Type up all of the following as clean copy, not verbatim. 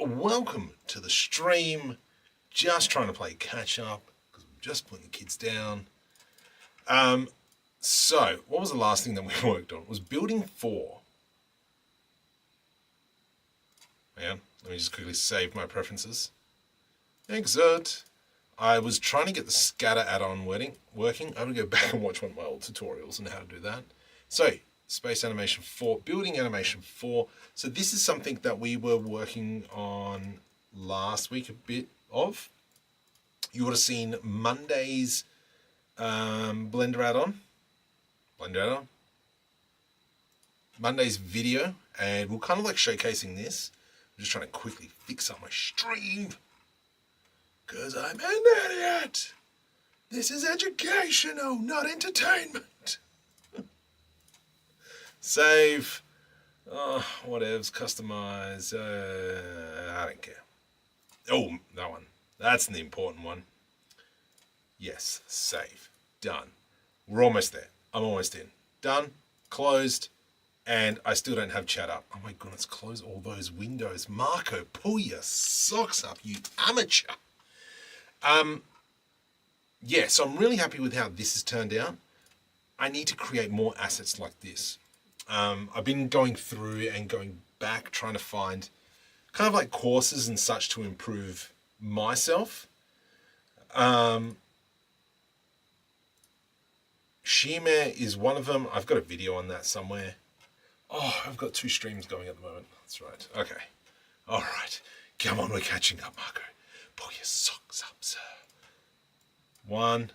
welcome to the stream. Just trying to play catch up because I'm just putting the kids down. So what was the last thing that we worked on? It was building 4. Hang on, let me just quickly save my preferences. Exit. I was trying to get the scatter add-on working. I'm going to go back and watch one of my old tutorials on how to do that. So, space animation 4, building animation 4. So this is something that we were working on last week a bit of. You would have seen Monday's Blender add-on. Monday's video, and we're kind of like showcasing this. I'm just trying to quickly fix up my stream. Because I'm an idiot. This is educational, not entertainment. Save. Oh, whatevs. Customize. I don't care. Oh, that one. That's the important one. Yes. Save. Done. We're almost there. I'm almost in. Done. Closed. And I still don't have chat up. Oh my goodness. Close all those windows. Marco, pull your socks up, you amateur. Yeah, so I'm really happy with how this has turned out. I need to create more assets like this. I've been going through and going back trying to find kind of like courses and such to improve myself. Shime is one of them. I've got a video on that somewhere. Oh, I've got 2 streams going at the moment. That's right. Okay. All right. Come on, we're catching up, Marco. Pull your socks up, sir. 1,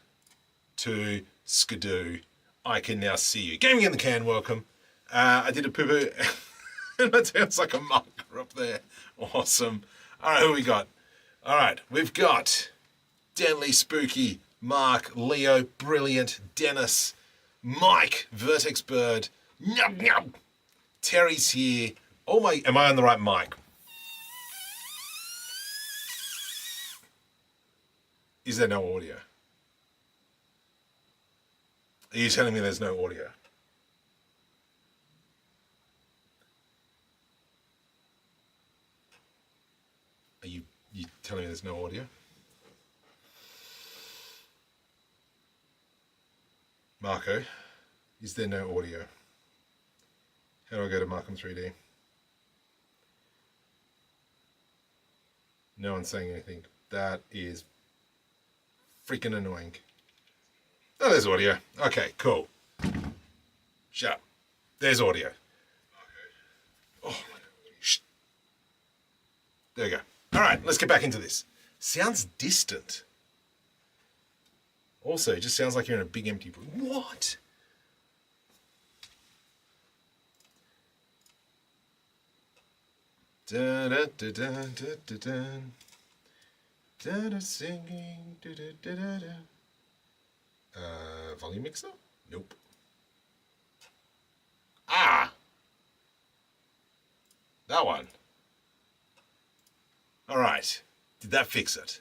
2, skidoo. I can now see you. Gaming in the can, welcome. I did a poo-poo, and that sounds like a marker up there. Awesome. All right, who we got? All right, we've got Deadly Spooky, Mark, Leo, Brilliant, Dennis, Mike, Vertex Bird, Nub Nub. Terry's here. Oh my, am I on the right mic? Is there no audio? Are you telling me there's no audio? Are you telling me there's no audio? Marco, is there no audio? How do I go to Markham 3D? No one's saying anything. That is freaking annoying. Oh, there's audio. Okay, cool. Shut up. There's audio. Oh, my God. Shh. There we go. All right, let's get back into this. Sounds distant. Also, it just sounds like you're in a big empty room. What? Da da da da da da da. Da da singing. Da da da da da. Volume mixer? Nope. Ah! That one. All right. Did that fix it?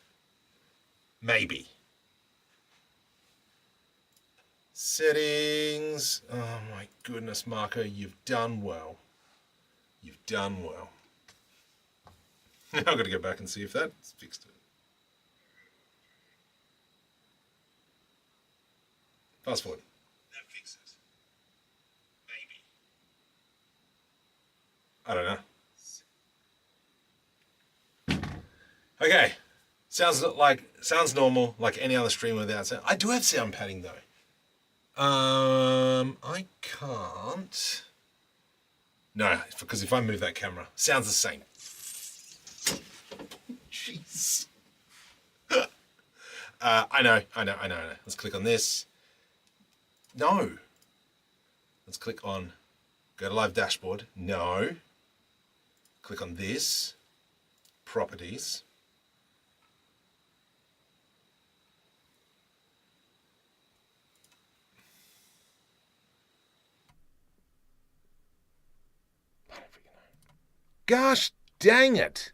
Maybe. Settings. Oh my goodness, Marco, you've done well. You've done well. I've got to go back and see if that's fixed it. Fast forward. That fixes it. Maybe. I don't know. Okay. Sounds normal, like any other streamer without sound. I do have sound padding though. I can't. No, because if I move that camera, sounds the same. Jeez. I know. Let's click on this. No. Let's click on, go to live dashboard. No. Click on this. Properties. I don't freaking know. Gosh dang it.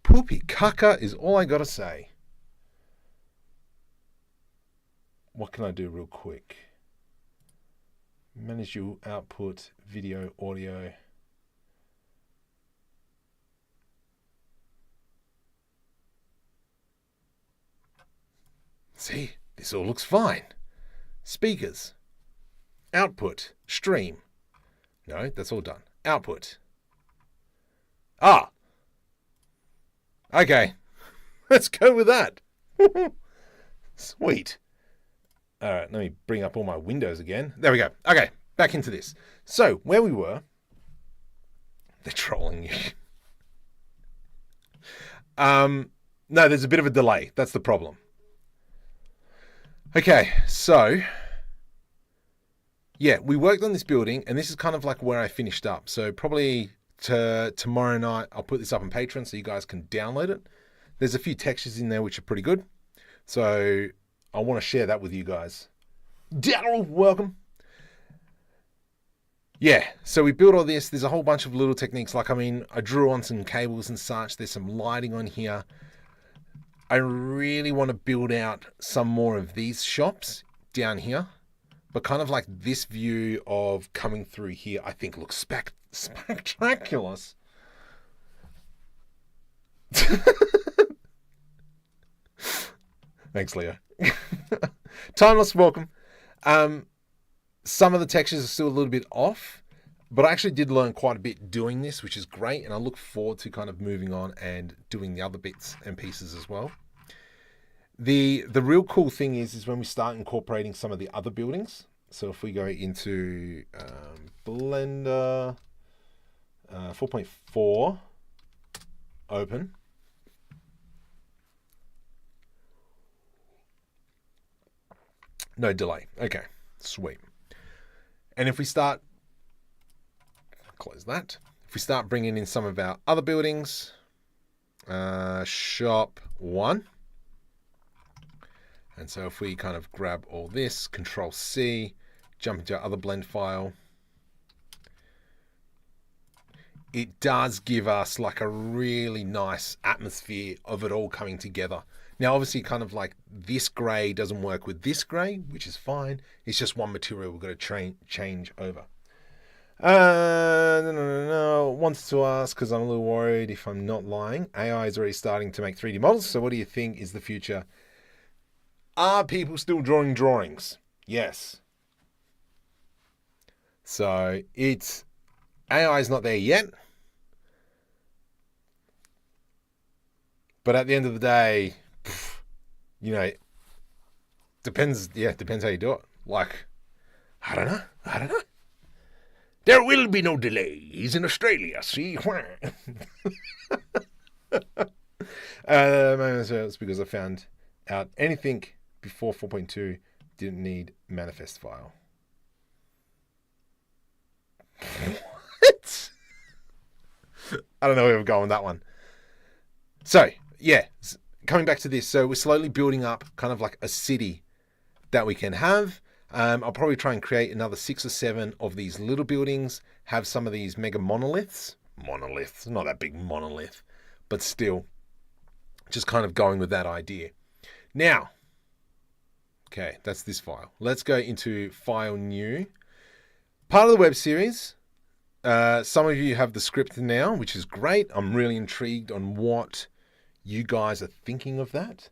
Poopy caca is all I gotta say. What can I do real quick? Manage your output, video, audio. See, this all looks fine. Speakers. Output. Stream. No, that's all done. Output. Ah! Okay. Let's go with that. Sweet. All right, let me bring up all my windows again. There we go. Okay, back into this. So, where we were... They're trolling you. No, there's a bit of a delay. That's the problem. Okay, so... Yeah, we worked on this building, and this is kind of like where I finished up. So probably tomorrow night, I'll put this up on Patreon so you guys can download it. There's a few textures in there which are pretty good. So I want to share that with you guys. Daryl, welcome. Yeah, so we built all this. There's a whole bunch of little techniques. Like, I mean, I drew on some cables and such. There's some lighting on here. I really want to build out some more of these shops down here. But kind of like this view of coming through here, I think looks spectacular. Thanks, Leo. Timeless, welcome. Some of the textures are still a little bit off, but I actually did learn quite a bit doing this, which is great. And I look forward to kind of moving on and doing the other bits and pieces as well. The real cool thing is when we start incorporating some of the other buildings. So if we go into Blender 4.4, open. No delay. Okay, sweet. And if we start, close that. If we start bringing in some of our other buildings, shop 1. And so if we kind of grab all this, Control C, jump into our other blend file, it does give us like a really nice atmosphere of it all coming together. Now, obviously, kind of like this gray doesn't work with this gray, which is fine. It's just one material we've got to change over. No. Wants to ask, because I'm a little worried if I'm not lying. AI is already starting to make 3D models. So what do you think is the future? Are people still drawing drawings? Yes. So it's AI is not there yet. But at the end of the day, you know, depends how you do it. Like, I don't know. There will be no delays in Australia, see? It's because I found out anything before 4.2 didn't need manifest file. What? I don't know where we're going with that one. So, yeah, coming back to this. So we're slowly building up kind of like a city that we can have. I'll probably try and create another 6 or 7 of these little buildings, have some of these mega monoliths. Monoliths, not that big monolith, but still just kind of going with that idea. Now, okay, that's this file. Let's go into File New. Part of the web series. Some of you have the script now, which is great. I'm really intrigued on what you guys are thinking of that.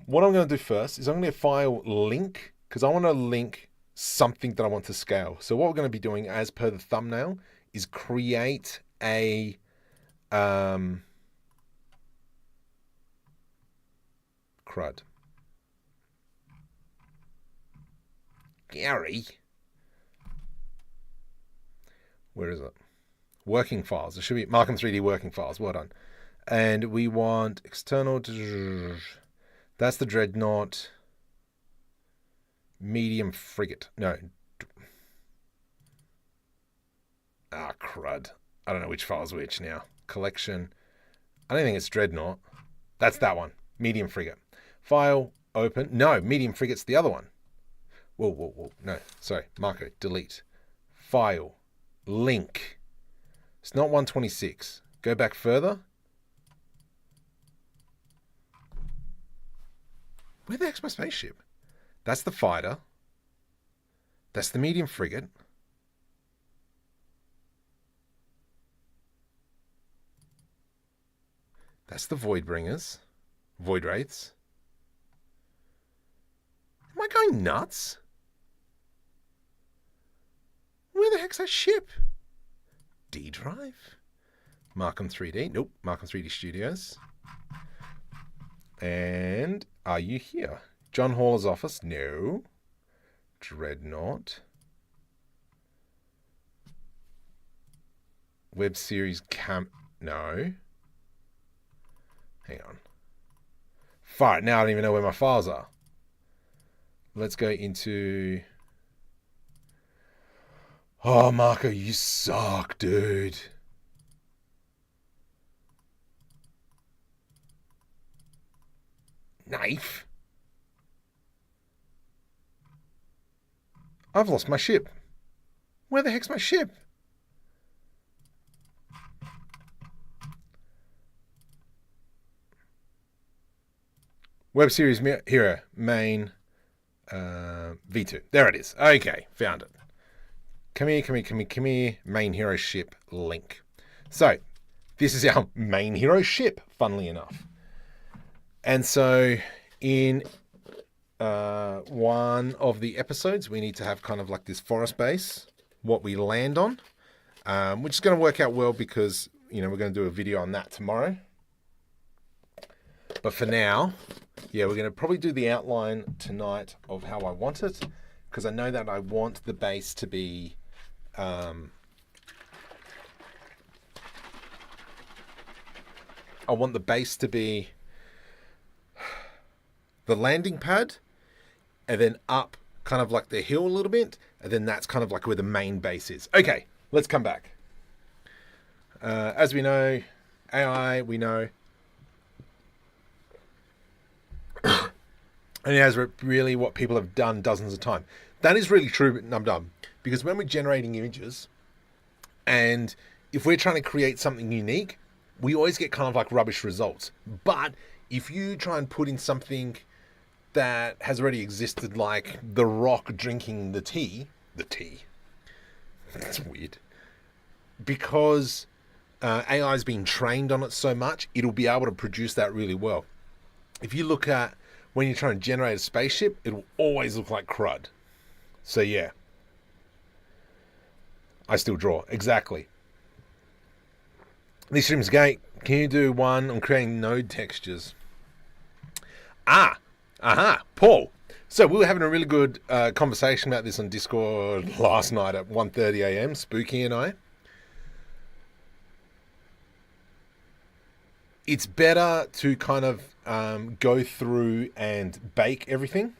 What I'm going to do first is I'm going to file link, because I want to link something that I want to scale. So what we're going to be doing, as per the thumbnail, is create a crud. Gary. Where is it? Working files. It should be Markham 3D working files. Well done. And we want external. That's the dreadnought. Medium frigate. No. Ah, crud. I don't know which file's which now. Collection. I don't think it's dreadnought. That's that one. Medium frigate. File. Open. No, medium frigate's the other one. Whoa. No, sorry. Marco. Delete. File. Link. It's not 126. Go back further. Where the heck's my spaceship? That's the fighter. That's the medium frigate. That's the void bringers. Void wraiths. I going nuts? Where the heck's that ship? D drive? Markham 3D? Nope. Markham 3D Studios. And are you here? John Haller's office? No. Dreadnought. Web series no. Hang on. Fine. Now I don't even know where my files are. Let's go into... Oh, Marco, you suck, dude. Knife? I've lost my ship. Where the heck's my ship? Web series hero main V2. There it is. Okay, found it. Come here. Main hero ship link. So this is our main hero ship, funnily enough. And so in one of the episodes, we need to have kind of like this forest base, what we land on, which is going to work out well because, you know, we're going to do a video on that tomorrow. But for now, yeah, we're going to probably do the outline tonight of how I want it, because I know that I want the base to be I want the base to be the landing pad, and then up kind of like the hill a little bit, and then that's kind of like where the main base is. Okay, let's come back. As we know, AI, we know, and it has really what people have done dozens of times. That is really true, but I'm dumb. Because when we're generating images, and if we're trying to create something unique, we always get kind of like rubbish results. But if you try and put in something that has already existed, like The Rock drinking the tea, that's weird. Because AI has been trained on it so much, it'll be able to produce that really well. If you look at when you're trying to generate a spaceship, it'll always look like crud. So yeah, I still draw. Exactly. This stream's gate. Can you do one on creating node textures? Paul. So we were having a really good conversation about this on Discord last night at 1:30 a.m. Spooky and I. It's better to kind of go through and bake everything.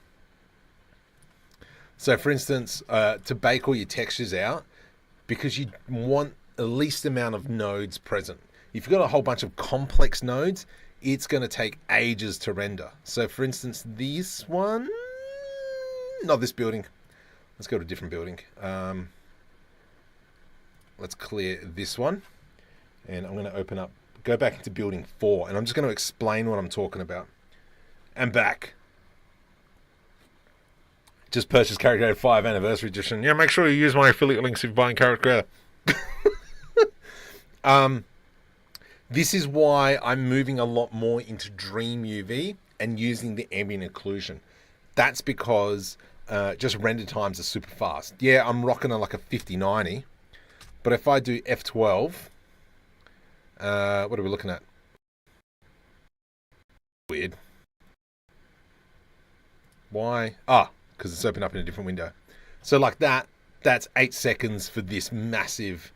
So for instance, to bake all your textures out, because you want the least amount of nodes present. If you've got a whole bunch of complex nodes, it's going to take ages to render. So for instance, this one, not this building. Let's go to a different building. Let's clear this one. And I'm going to open up, go back into building 4. And I'm just going to explain what I'm talking about. And back. Just purchased Character Creator 5 Anniversary Edition. Yeah, make sure you use my affiliate links if you're buying Character Creator. This is why I'm moving a lot more into DreamUV and using the ambient occlusion. That's because just render times are super fast. Yeah, I'm rocking on like a 5090. But if I do F12, what are we looking at? Weird. Why? Because it's opened up in a different window. So like that's 8 seconds for this massive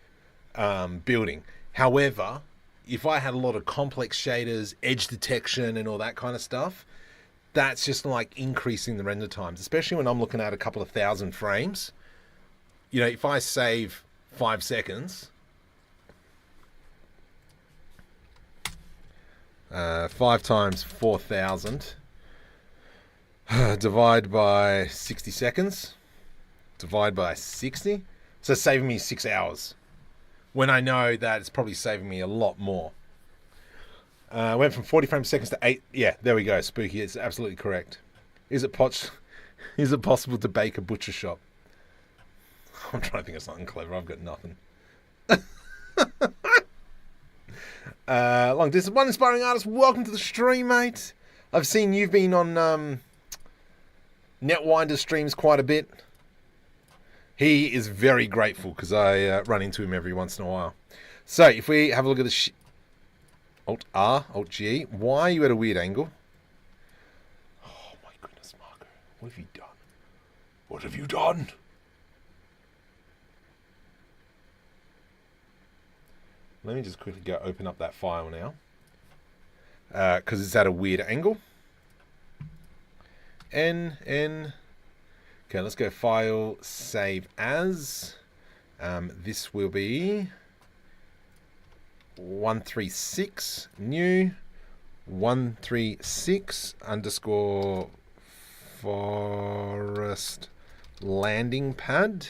building. However, if I had a lot of complex shaders, edge detection and all that kind of stuff, that's just like increasing the render times, especially when I'm looking at a couple of thousand frames. You know, if I save 5 seconds, 5 times 4,000, divide by 60 seconds, divide by 60. So it's saving me 6 hours. When I know that it's probably saving me a lot more. Went from 40 frames per second to 8. Yeah, there we go. Spooky. It's absolutely correct. Is it possible to bake a butcher shop? I'm trying to think of something clever. I've got nothing. Long distance. One inspiring artist. Welcome to the stream, mate. I've seen you've been on Netwinder streams quite a bit. He is very grateful because I run into him every once in a while. So if we have a look at the Alt R, Alt G. Why are you at a weird angle? Oh my goodness, Marco. What have you done? What have you done? Let me just quickly go open up that file now. Because it's at a weird angle. N. Okay, let's go File, Save As. This will be 136 new 136 underscore forest landing pad.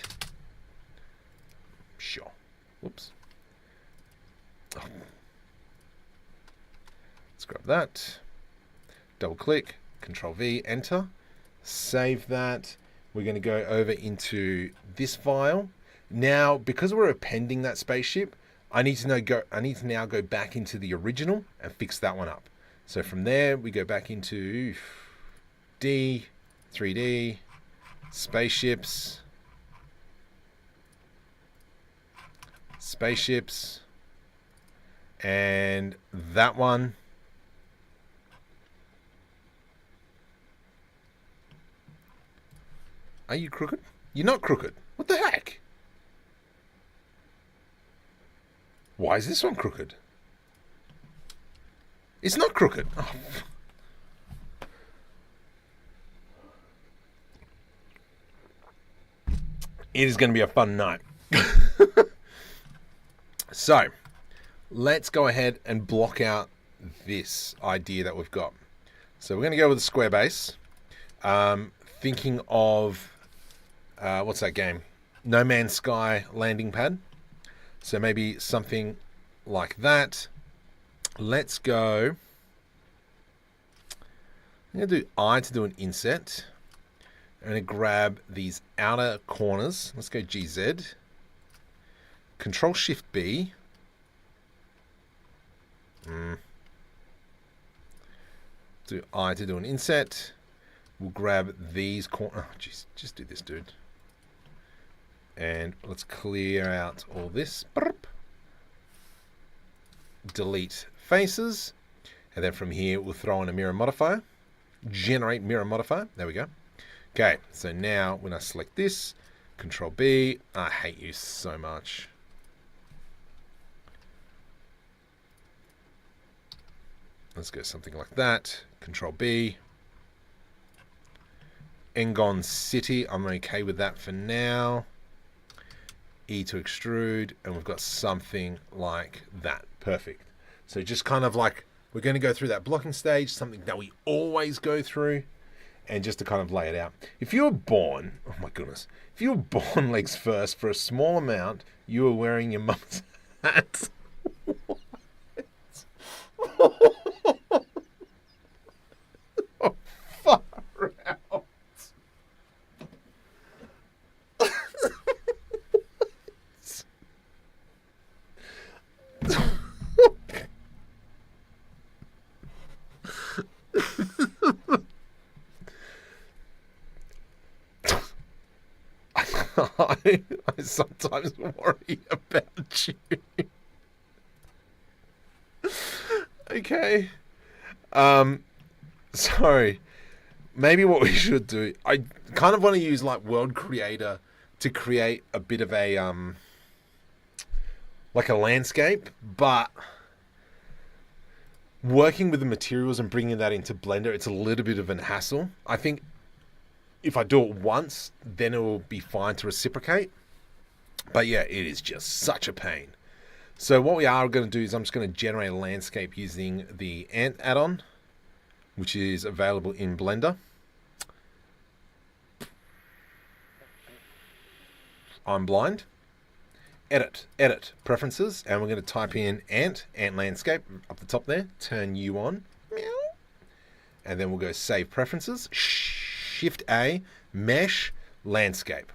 Sure. Whoops. Oh. Let's grab that. Double click. Control V. Enter. Save that. We're going to go over into this file. Now, because we're appending that spaceship, I need to now go back into the original and fix that one up. So from there, we go back into D, 3D, spaceships, and that one. Are you crooked? You're not crooked. What the heck? Why is this one crooked? It's not crooked. Oh. It is going to be a fun night. So, let's go ahead and block out this idea that we've got. So we're going to go with a square base. Thinking of, what's that game? No Man's Sky landing pad. So maybe something like that. Let's go. I'm going to do I to do an inset. I'm going to grab these outer corners. Let's go GZ. Control Shift B. Do I to do an inset. We'll grab these corners. Oh, jeez. Just do this, dude. And let's clear out all this. Delete faces. And then from here, we'll throw in a mirror modifier. Generate mirror modifier. There we go. Okay, so now when I select this, Control B. I hate you so much. Let's go something like that. Control B. Engon City. I'm okay with that for now. E to extrude, and we've got something like that. Perfect. So just kind of like, we're going to go through that blocking stage, something that we always go through, and just to kind of lay it out. If you were born, oh my goodness, if you were born legs first for a small amount, you were wearing your mum's hat. Oh, far out. I sometimes worry about you. Okay. Sorry. Maybe what we should do, I kind of want to use like World Creator to create a bit of a like a landscape, but working with the materials and bringing that into Blender, it's a little bit of an hassle. I think if I do it once, then it will be fine to reciprocate. But yeah, it is just such a pain. So what we are going to do is I'm just going to generate a landscape using the Ant add-on, which is available in Blender. I'm blind. Edit, preferences, and we're going to type in Ant landscape up the top there. Turn U on. Meow. And then we'll go save preferences. Shift A, mesh, landscape.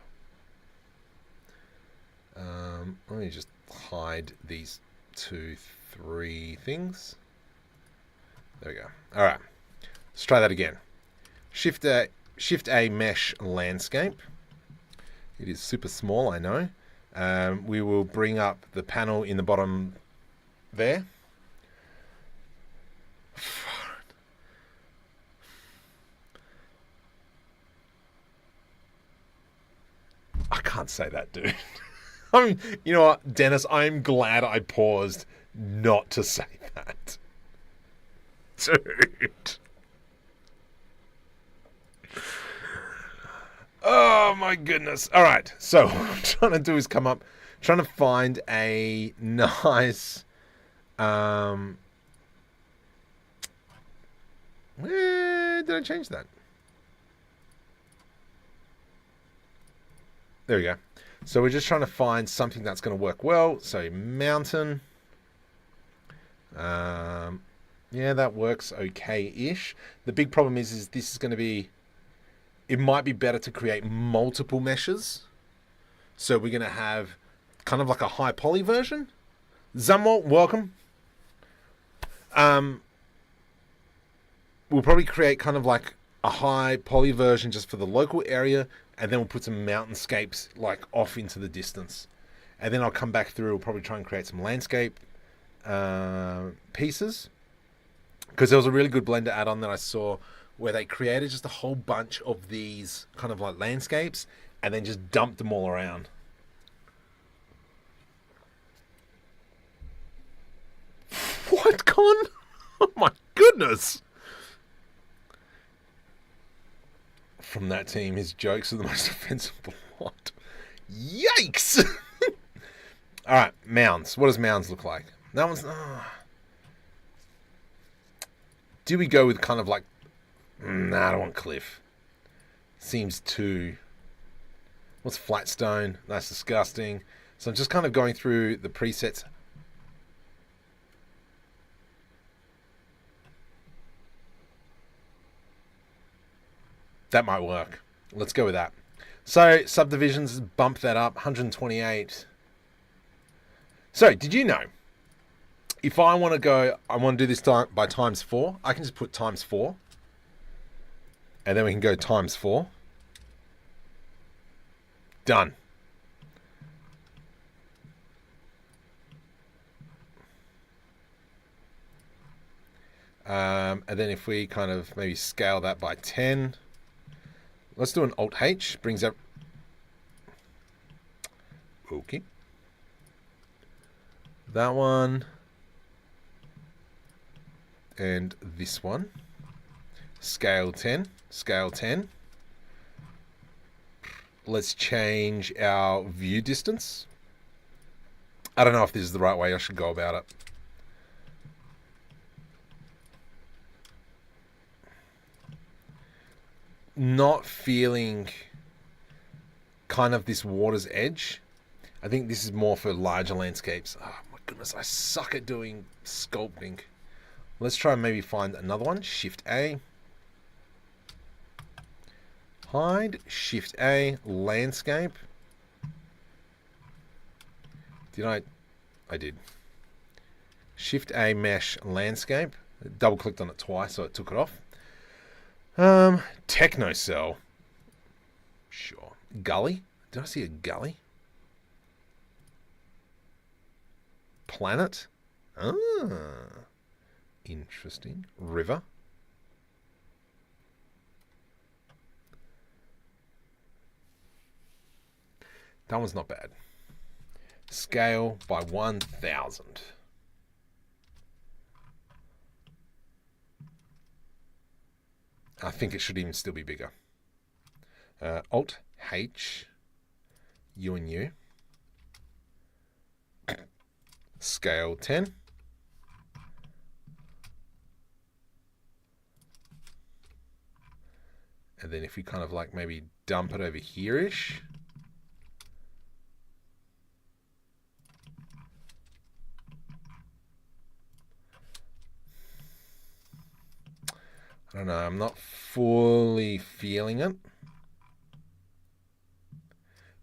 Let me just hide these 2, 3 things. There we go. All right. Let's try that again. Shift A, Shift A mesh landscape. It is super small, I know. We will bring up the panel in the bottom there. I can't say that, dude. You know what, Dennis, I'm glad I paused not to say that. Dude. Oh my goodness. All right. So what I'm trying to do is trying to find a nice, where did I change that? There we go. So we're just trying to find something that's going to work well. So mountain. Yeah, that works okay-ish. The big problem is this is going to be, it might be better to create multiple meshes. So we're going to have kind of like a high poly version. Zamwalt, welcome. We'll probably create kind of like a high poly version just for the local area, and then we'll put some mountainscapes like off into the distance. And then I'll come back through, we'll probably try and create some landscape pieces. Because there was a really good Blender add-on that I saw where they created just a whole bunch of these kind of like landscapes and then just dumped them all around. What, Con? Oh my goodness! From that team, his jokes are the most offensive. What? Yikes! Alright, mounds. What does mounds look like? That one's... Do we go with kind of like... Nah, I don't want cliff. Seems too... What's flat stone? That's disgusting. So I'm just kind of going through the presets. That might work. Let's go with that. So subdivisions, bump that up, 128. So did you know, if I want to go, I want to do this by times 4, I can just put times 4. And then we can go times 4. Done. And then if we kind of maybe scale that by 10, let's do an Alt-H, brings up... Okay. That one. And this one. Scale 10. Scale 10. Let's change our view distance. I don't know if this is the right way I should go about it. Not feeling kind of this water's edge. I think this is more for larger landscapes. Oh my goodness, I suck at doing sculpting. Let's try and maybe find another one. Shift A. Hide. Shift A. Landscape. Did I did. Shift A mesh landscape. Double clicked on it twice so it took it off. Techno cell. Sure. Gully. Did I see a gully? Planet. Ah. Interesting. River. That one's not bad. Scale by 1000. I think it should even still be bigger. Alt-H, U and U. Scale 10. And then if we kind of like maybe dump it over here-ish. I don't know, I'm not fully feeling it.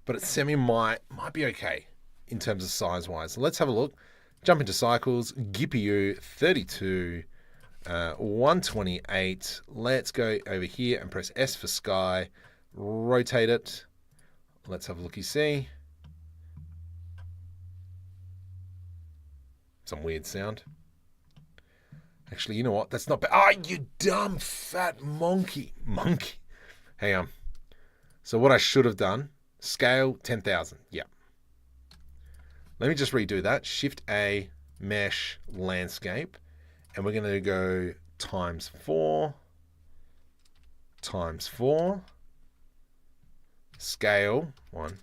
But it might be okay in terms of size-wise. Let's have a look. Jump into cycles, GPU 32, 128. Let's go over here and press S for sky. Rotate it. Let's have a looky-see. Some weird sound. Actually, you know what? That's not bad. Ah, you dumb fat monkey. Monkey. Hang on. So what I should have done, scale 10,000. Yeah. Let me just redo that. Shift A, mesh, landscape. And we're going to go times 4. Times 4. Scale 1.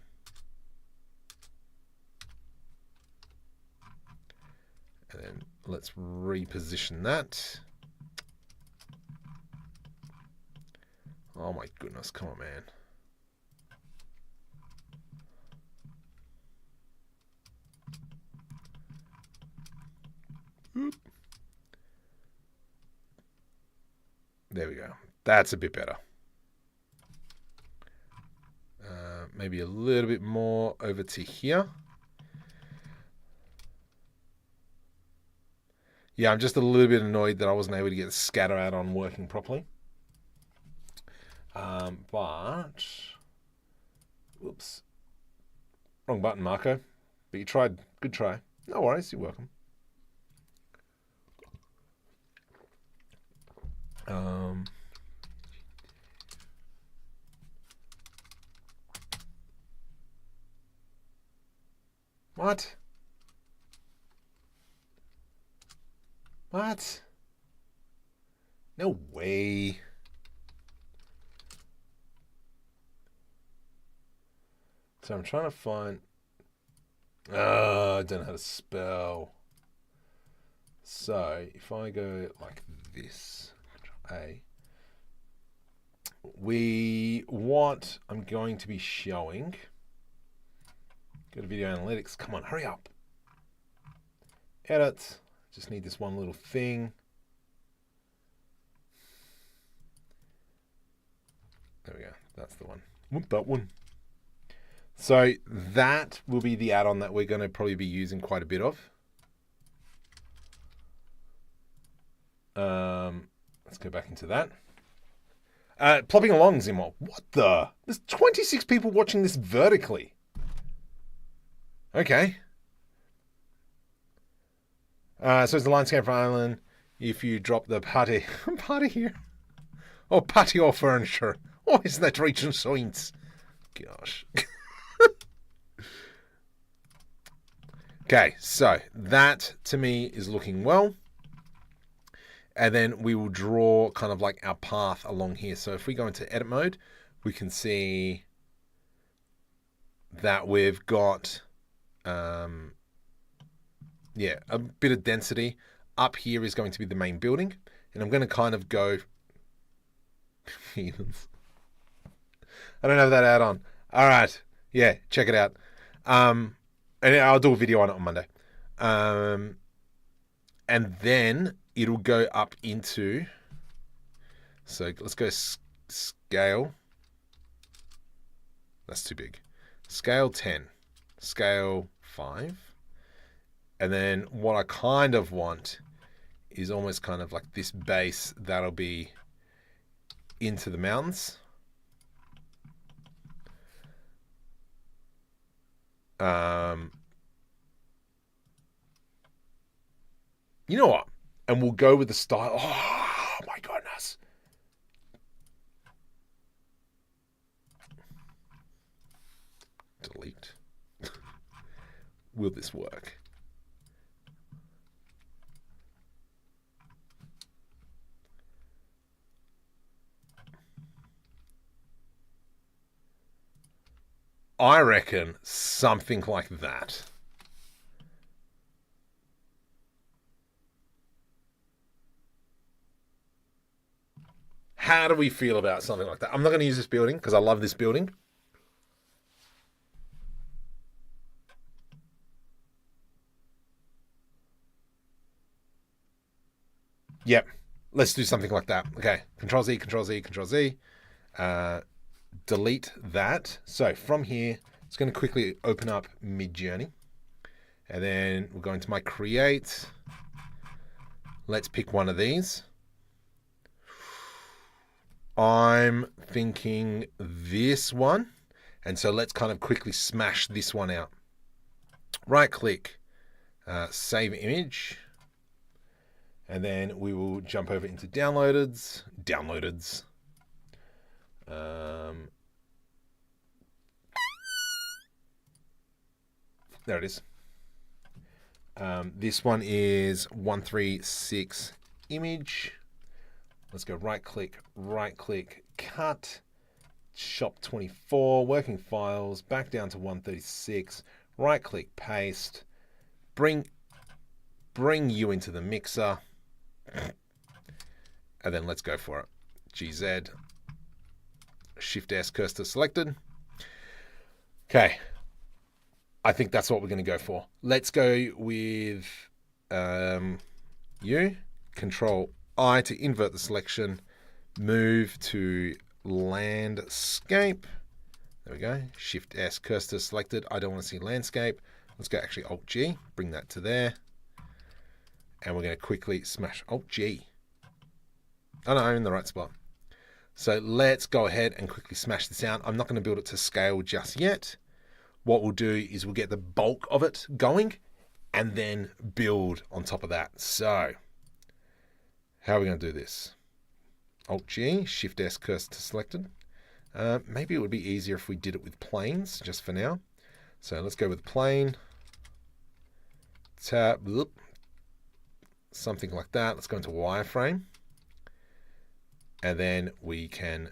And then let's reposition that. Oh my goodness, come on, man. Oop. There we go. That's a bit better. Maybe a little bit more over to here. Yeah, I'm just a little bit annoyed that I wasn't able to get the scatter add-on working properly. But, whoops, wrong button, Marco. But you tried. Good try. No worries. You're welcome. What? What? No way. So I'm trying to find... I don't know how to spell. So if I go like this, A, I'm going to be showing... Go to video analytics. Come on, hurry up. Edit. Just need this one little thing. There we go. That's the one. Whoop, that one. So that will be the add-on that we're going to probably be using quite a bit of. Let's go back into that. Plopping along, Zimwal. What the? There's 26 people watching this vertically. Okay. So it's the landscape island. If you drop the party here. Oh, patio furniture. Oh, isn't that reaching science? Gosh. Okay, so that to me is looking well. And then we will draw kind of like our path along here. So if we go into edit mode, we can see that we've got... yeah, a bit of density. Up here is going to be the main building. And I'm going to kind of go... I don't have that add-on. All right. Yeah, check it out. And I'll do a video on it on Monday. And then it'll go up into... So let's go scale. That's too big. Scale 10. Scale 5. And then what I kind of want is almost kind of like this base that'll be into the mountains. You know what? And we'll go with the style. Oh my goodness. Delete. Will this work? I reckon something like that. How do we feel about something like that? I'm not going to use this building because I love this building. Yep. Let's do something like that. Okay. Control Z, Control Z, Control Z. Delete that. So from here, it's going to quickly open up Midjourney. And then we'll go into my create. Let's pick one of these. I'm thinking this one. And so let's kind of quickly smash this one out. Right click, save image. And then we will jump over into downloadeds. There it is. This one is 136 image. Let's go right click, cut, shop 24, working files, back down to 136, right click, paste, bring you into the mixer, and then let's go for it. GZ, Shift S, cursor selected. Okay. I think that's what we're going to go for. Let's go with you. Control I to invert the selection. Move to landscape. There we go. Shift S, cursor selected. I don't want to see landscape. Let's go actually Alt G. Bring that to there. And we're going to quickly smash Alt G. Oh no, I'm in the right spot. So let's go ahead and quickly smash this out. I'm not going to build it to scale just yet. What we'll do is we'll get the bulk of it going and then build on top of that. So how are we going to do this? Alt G, Shift S, cursor selected. Maybe it would be easier if we did it with planes just for now. So let's go with plane. Tab, something like that. Let's go into wireframe. And then we can,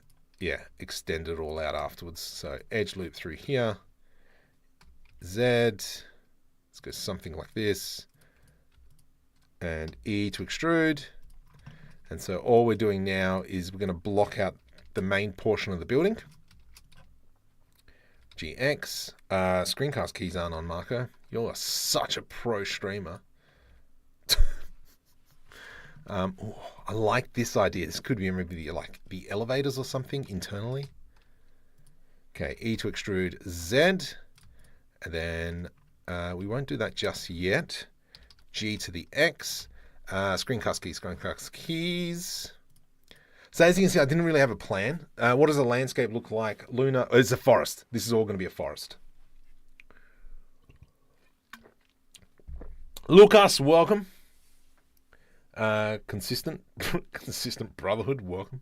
extend it all out afterwards. So edge loop through here. Z, let's go something like this, and E to extrude. And so all we're doing now is we're going to block out the main portion of the building. GX, screencast keys aren't on, Marco. You're such a pro streamer. I like this idea. This could be maybe like the elevators or something internally. Okay, E to extrude Z. And then we won't do that just yet. G to the X. Screencast keys. So as you can see, I didn't really have a plan. What does the landscape look like? Lunar. Oh, it's a forest. This is all going to be a forest. Lucas, welcome. Consistent brotherhood, welcome.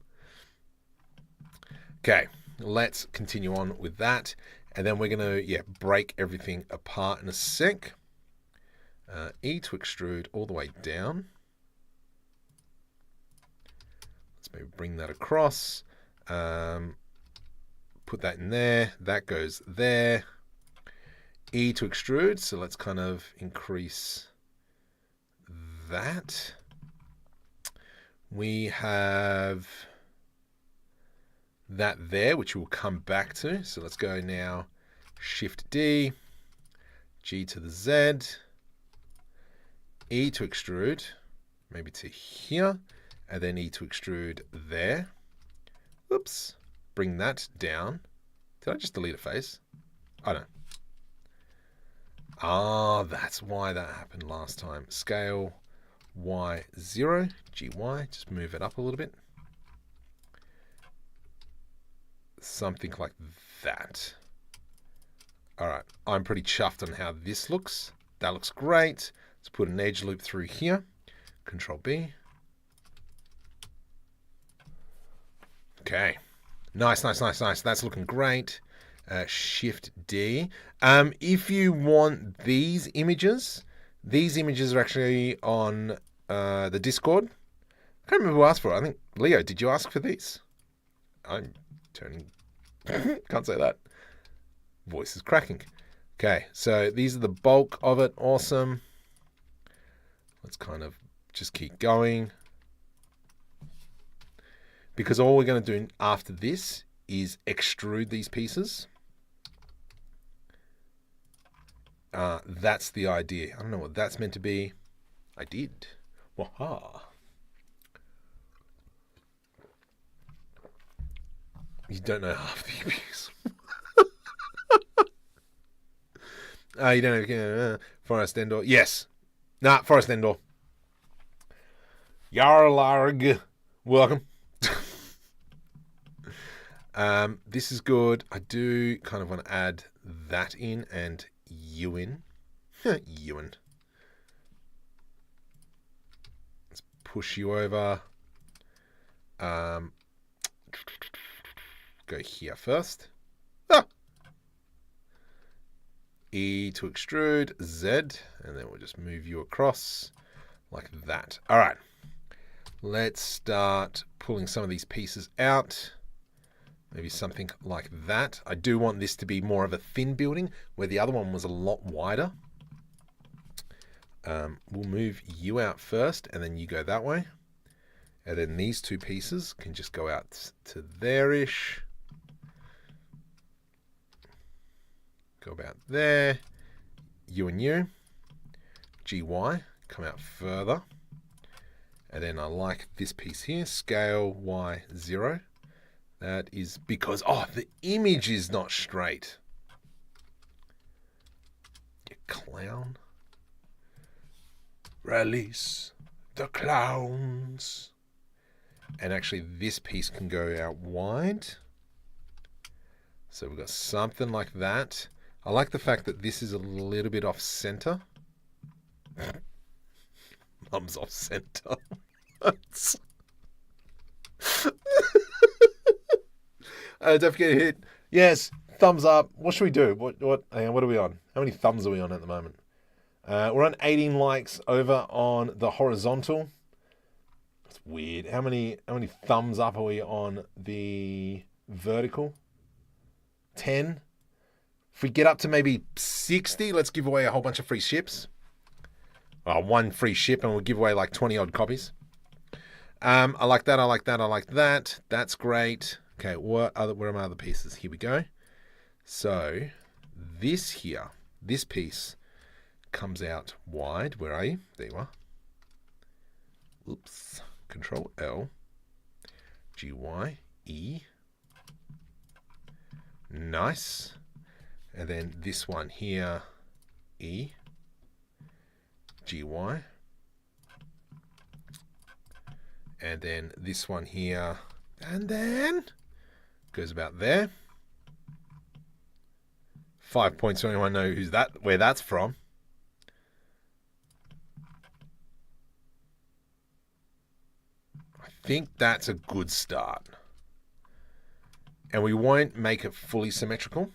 Okay, let's continue on with that. And then we're going to, break everything apart in a sec. E to extrude all the way down. Let's maybe bring that across. Put that in there. That goes there. E to extrude. So let's kind of increase that. We have that there, which we'll come back to. So let's go now, Shift D, G to the Z, E to extrude, maybe to here, and then E to extrude there. Oops, bring that down. Did I just delete a face? I don't. Ah, that's why that happened last time. Scale Y0, GY, just move it up a little bit. Something like that. All right, I'm pretty chuffed on how this looks. That looks great. Let's put an edge loop through here. Control B. Okay, nice. That's looking great. Shift D. If you want these images are actually on the Discord. I can't remember who asked for it. I think Leo, did you ask for these? I'm turning. Can't say that. Voice is cracking. Okay, so these are the bulk of it. Awesome. Let's kind of just keep going. Because all we're going to do after this is extrude these pieces. That's the idea. I don't know what that's meant to be. I did. Waha. You don't know half the abuse. You don't know. Forest Endor. Yes. Nah, Forest Endor. Yarlarg. Welcome. This is good. I do kind of want to add that in and you in. You in. Let's push you over. Go here first. Ah! E to extrude, Z, and then we'll just move you across like that. All right. Let's start pulling some of these pieces out. Maybe something like that. I do want this to be more of a thin building, where the other one was a lot wider. We'll move you out first, and then you go that way. And then these two pieces can just go out to there-ish. Go about there. You and you. GY, come out further. And then I like this piece here, scale Y0. That is because, oh, the image is not straight. You clown. Release the clowns. And actually this piece can go out wide. So we've got something like that. I like the fact that this is a little bit off center. Mum's off center. Don't forget to hit yes, thumbs up. What should we do? What are we on? How many thumbs are we on at the moment? We're on 18 likes over on the horizontal. That's weird. How many thumbs up are we on the vertical? 10. If we get up to maybe 60, let's give away a whole bunch of free ships. One free ship, and we'll give away like 20 odd copies. I like that. I like that. I like that. That's great. Okay, where are my other pieces? Here we go. So this here, this piece comes out wide. Where are you? There you are. Oops. Control L. GY E. Nice. And then this one here, E. GY. And then this one here, and then goes about there. 5 points. So anyone know where that's from? I think that's a good start. And we won't make it fully symmetrical.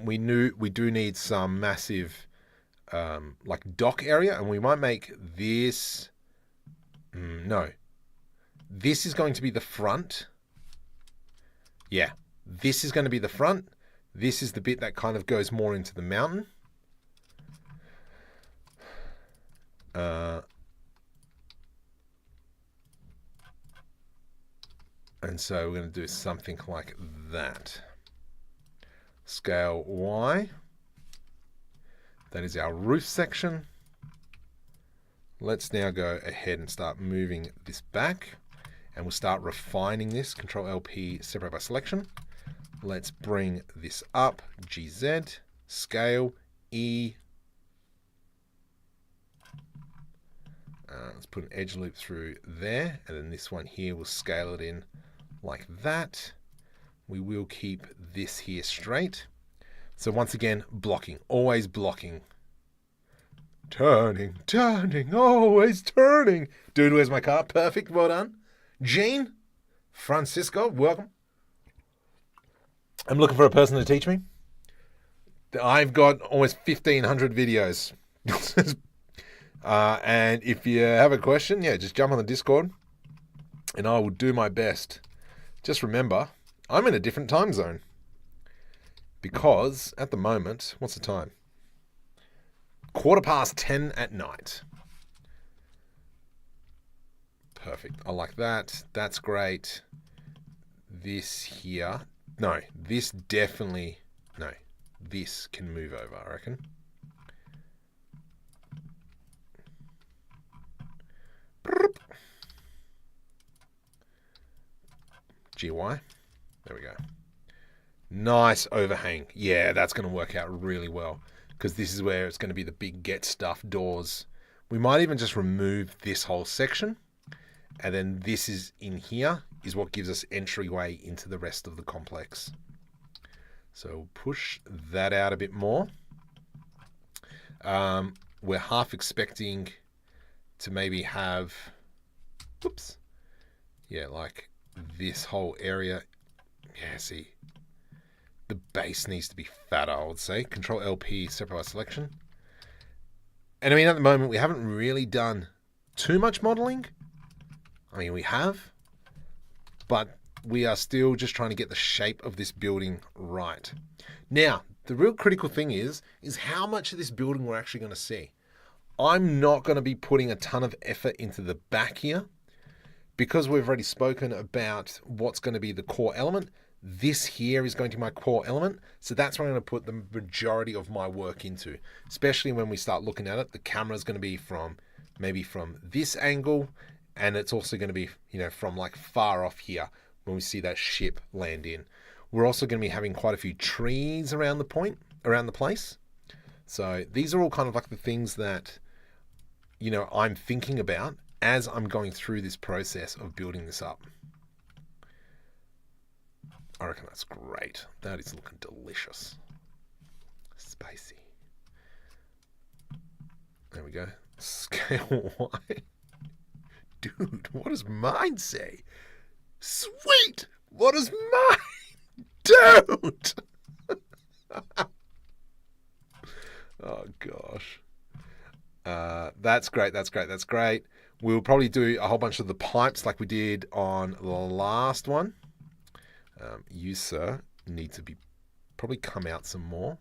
We do need some massive like dock area, and we might make this. No, this is going to be the front. Yeah, this is going to be the front. This is the bit that kind of goes more into the mountain. And so we're going to do something like that. Scale Y. That is our roof section. Let's now go ahead and start moving this back, and we'll start refining this. Control LP, separate by selection. Let's bring this up. GZ, scale, E. Let's put an edge loop through there, and then this one here, we'll scale it in like that. We will keep this here straight. So once again, blocking, always blocking. Turning, always turning. Dude, where's my car? Perfect, well done. Gene, Francisco, welcome. I'm looking for a person to teach me. I've got almost 1,500 videos. And if you have a question, yeah, just jump on the Discord and I will do my best. Just remember, I'm in a different time zone. Because at the moment, what's the time? 10:15 at night. Perfect. I like that. That's great. This here. No, this definitely. No, this can move over, I reckon. GY. There we go. Nice overhang. Yeah, that's going to work out really well, because this is where it's going to be the big get stuff doors. We might even just remove this whole section, and then this is in here is what gives us entryway into the rest of the complex. So we'll push that out a bit more. We're half expecting to maybe have, oops, yeah, like this whole area. Yeah, see, the base needs to be fatter, I would say. Control LP, separate by selection. And I mean, at the moment, we haven't really done too much modeling. I mean, we have, but we are still just trying to get the shape of this building right. Now, the real critical thing is how much of this building we're actually going to see. I'm not going to be putting a ton of effort into the back here because we've already spoken about what's going to be the core element. This here is going to be my core element. So that's what I'm going to put the majority of my work into, especially when we start looking at it. The camera is going to be from maybe from this angle, and it's also going to be, you know, from like far off here when we see that ship land in. We're also going to be having quite a few trees around the place. So these are all kind of like the things that, you know, I'm thinking about as I'm going through this process of building this up. I reckon that's great. That is looking delicious. Spicy. There we go. Scale Y. Dude, what does mine say? Sweet! What does mine? Dude! Oh, gosh. That's great. That's great. That's great. We'll probably do a whole bunch of the pipes like we did on the last one. You, sir, need to be probably come out some more.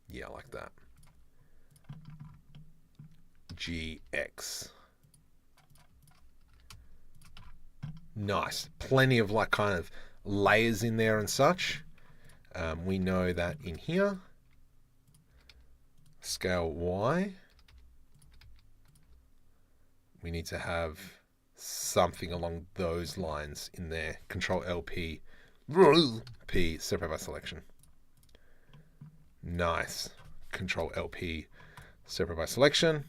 Yeah, like that. GX. Nice. Plenty of like kind of layers in there and such. We know that in here, scale Y, we need to have something along those lines in there. Control LP, P, separate by selection. Nice. Control LP, separate by selection.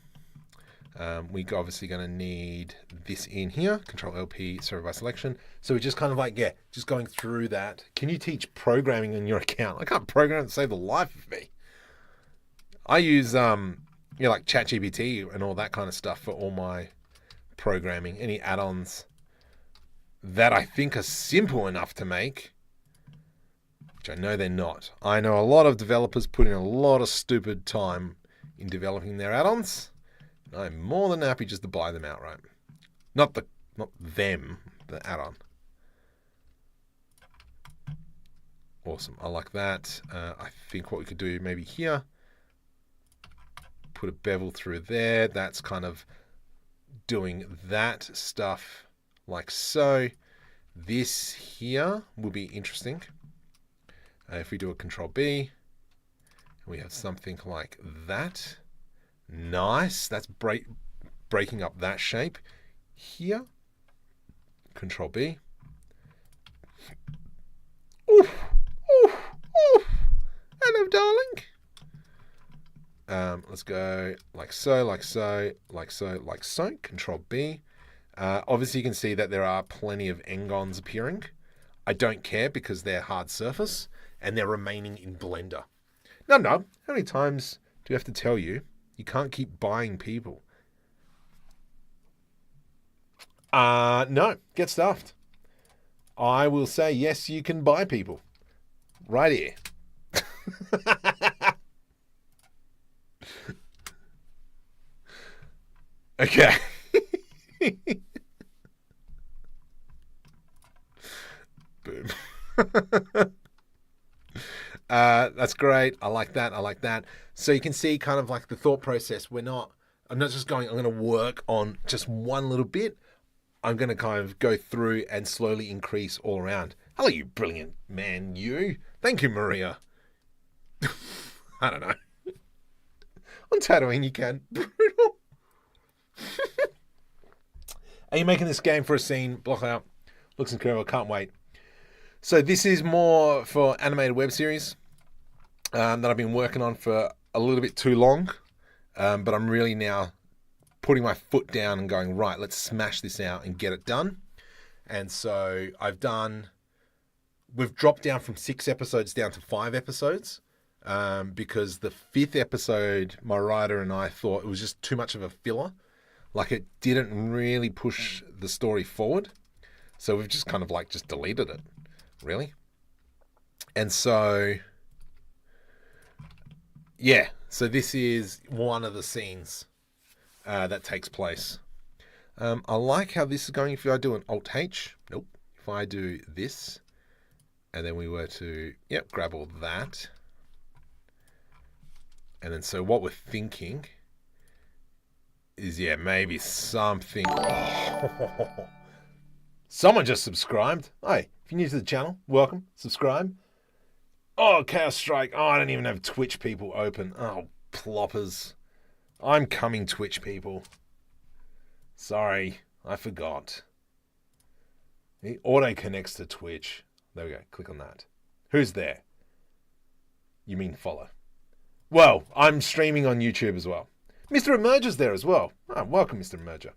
We're obviously going to need this in here. Control LP, separate by selection. So we're just kind of like, yeah, just going through that. Can you teach programming on your account? I can't program to save the life of me. I use, you know, like ChatGPT and all that kind of stuff for all my programming. Any add-ons that I think are simple enough to make, which I know they're not. I know a lot of developers put in a lot of stupid time in developing their add-ons. I'm more than happy just to buy them outright. Not them, the add-on. Awesome. I like that. I think what we could do maybe here, put a bevel through there. That's kind of doing that stuff like so. This here will be interesting. If we do a Control B, we have something like that. Nice. That's breaking up that shape. Here, Control B. Oof, oof, oof. Hello, darling. Let's go like so, like so, like so, like so. Control B. Obviously, you can see that there are plenty of engons appearing. I don't care because they're hard surface and they're remaining in Blender. No. How many times do we have to tell you? You can't keep buying people. No, get stuffed. I will say, yes, you can buy people. Right here. Okay. Boom. That's great. I like that. I like that. So you can see kind of like the thought process. I'm not just going, I'm going to work on just one little bit. I'm going to kind of go through and slowly increase all around. Hello, you brilliant man, you. Thank you, Maria. I don't know. On Tatooine, you can. Brutal. Are you making this game for a scene? Block out. Looks incredible. Can't wait. So this is more for animated web series that I've been working on for a little bit too long. But I'm really now putting my foot down and going, right, let's smash this out and get it done. And so we've dropped down from 6 episodes down to 5 episodes because the 5th episode, my writer and I thought it was just too much of a filler. Like, it didn't really push the story forward. So we've just kind of like just deleted it, really. And so, yeah. So this is one of the scenes that takes place. I like how this is going. If I do an Alt-H, nope. If I do this, and then we were to, grab all that. And then so what we're thinking is, maybe something. Oh. Someone just subscribed. Hey, if you're new to the channel, welcome. Subscribe. Oh, Chaos Strike. Oh, I don't even have Twitch people open. Oh, ploppers. I'm coming, Twitch people. Sorry, I forgot. It auto connects to Twitch. There we go. Click on that. Who's there? You mean follow. Well, I'm streaming on YouTube as well. Mr. Emerger's there as well. Oh, welcome, Mr. Emerger.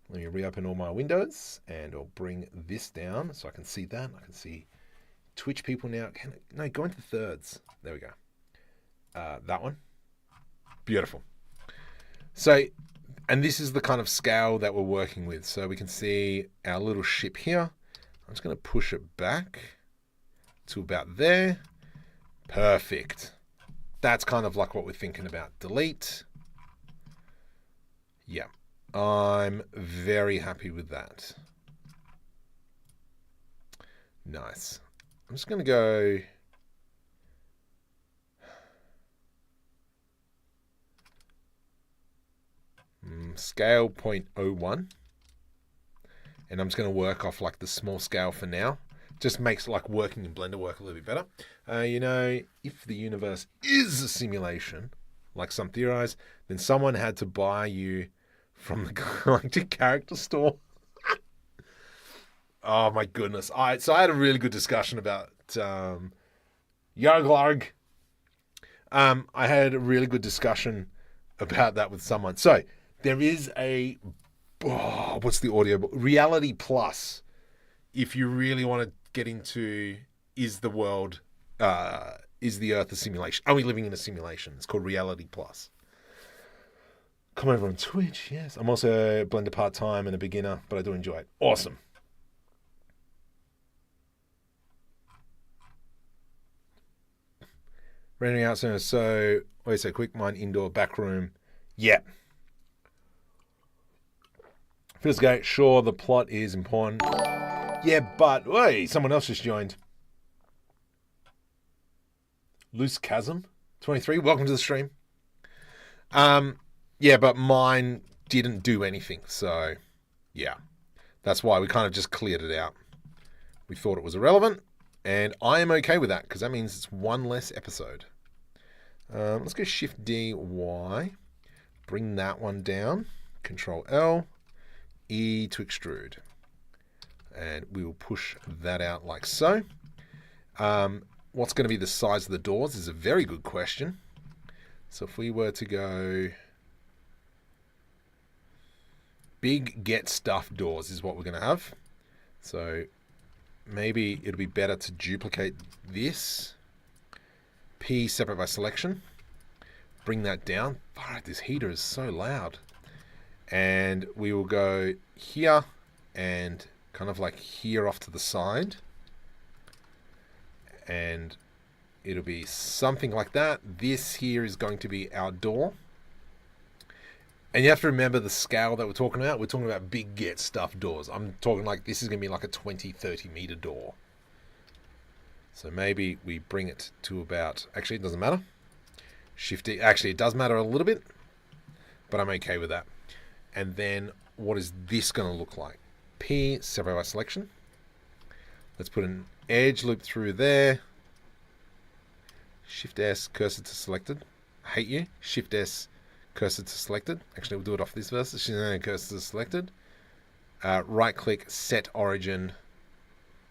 Let me reopen all my windows and I'll bring this down so I can see that. I can see Twitch people now. No, go into thirds. There we go. That one. Beautiful. So, and this is the kind of scale that we're working with. So we can see our little ship here. I'm just going to push it back to about there. Perfect. That's kind of like what we're thinking about. Delete. Yeah. I'm very happy with that. Nice. I'm just going to go... scale 0.01. And I'm just going to work off like the small scale for now. Just makes like working in Blender work a little bit better. If the universe is a simulation, like some theorize, then someone had to buy you from the Galactic Character Store. Oh my goodness. So I had a really good discussion about Yarglarg. I had a really good discussion about that with someone. So there is what's the audio book? Reality Plus. If you really want to get into is the Earth a simulation? Are we living in a simulation? It's called Reality Plus. Come over on Twitch, yes. I'm also a Blender part-time and a beginner, but I do enjoy it. Awesome. Rendering out soon. So, wait, so quick mine indoor back room. Yeah. Feels great. Sure, the plot is important. Yeah, but, wait, someone else just joined. Loose Chasm 23, welcome to the stream. Yeah, but mine didn't do anything, so yeah. That's why we kind of just cleared it out. We thought it was irrelevant, and I am okay with that, because that means it's one less episode. Let's go Shift D, Y. Bring that one down. Control L. E to extrude. And we will push that out like so. What's going to be the size of the doors is a very good question. So if we were to go... big get stuff doors is what we're going to have. So maybe it'll be better to duplicate this. P separate by selection. Bring that down. All right, this heater is so loud. And we will go here and kind of like here off to the side. And it'll be something like that. This here is going to be our door. And you have to remember the scale that we're talking about. We're talking about big get stuff doors. I'm talking like this is going to be like a 20-30 meter door. So maybe we bring it to about... actually, it doesn't matter. Shift D. Actually, it does matter a little bit. But I'm okay with that. And then what is this going to look like? P, separate by selection. Let's put an edge loop through there. Shift S, cursor to selected. I hate you. Shift S, cursor to selected. Actually, we'll do it off this verse. Cursor to selected. Right click, set origin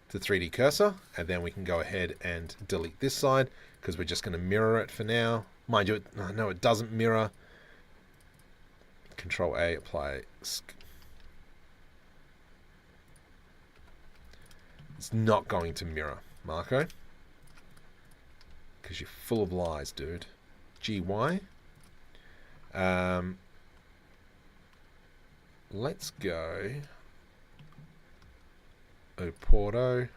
to 3D cursor. And then we can go ahead and delete this side because we're just going to mirror it for now. Mind you, no, it doesn't mirror. Control A, apply. It's not going to mirror, Marco. Because you're full of lies, dude. GY. Let's go Oporto,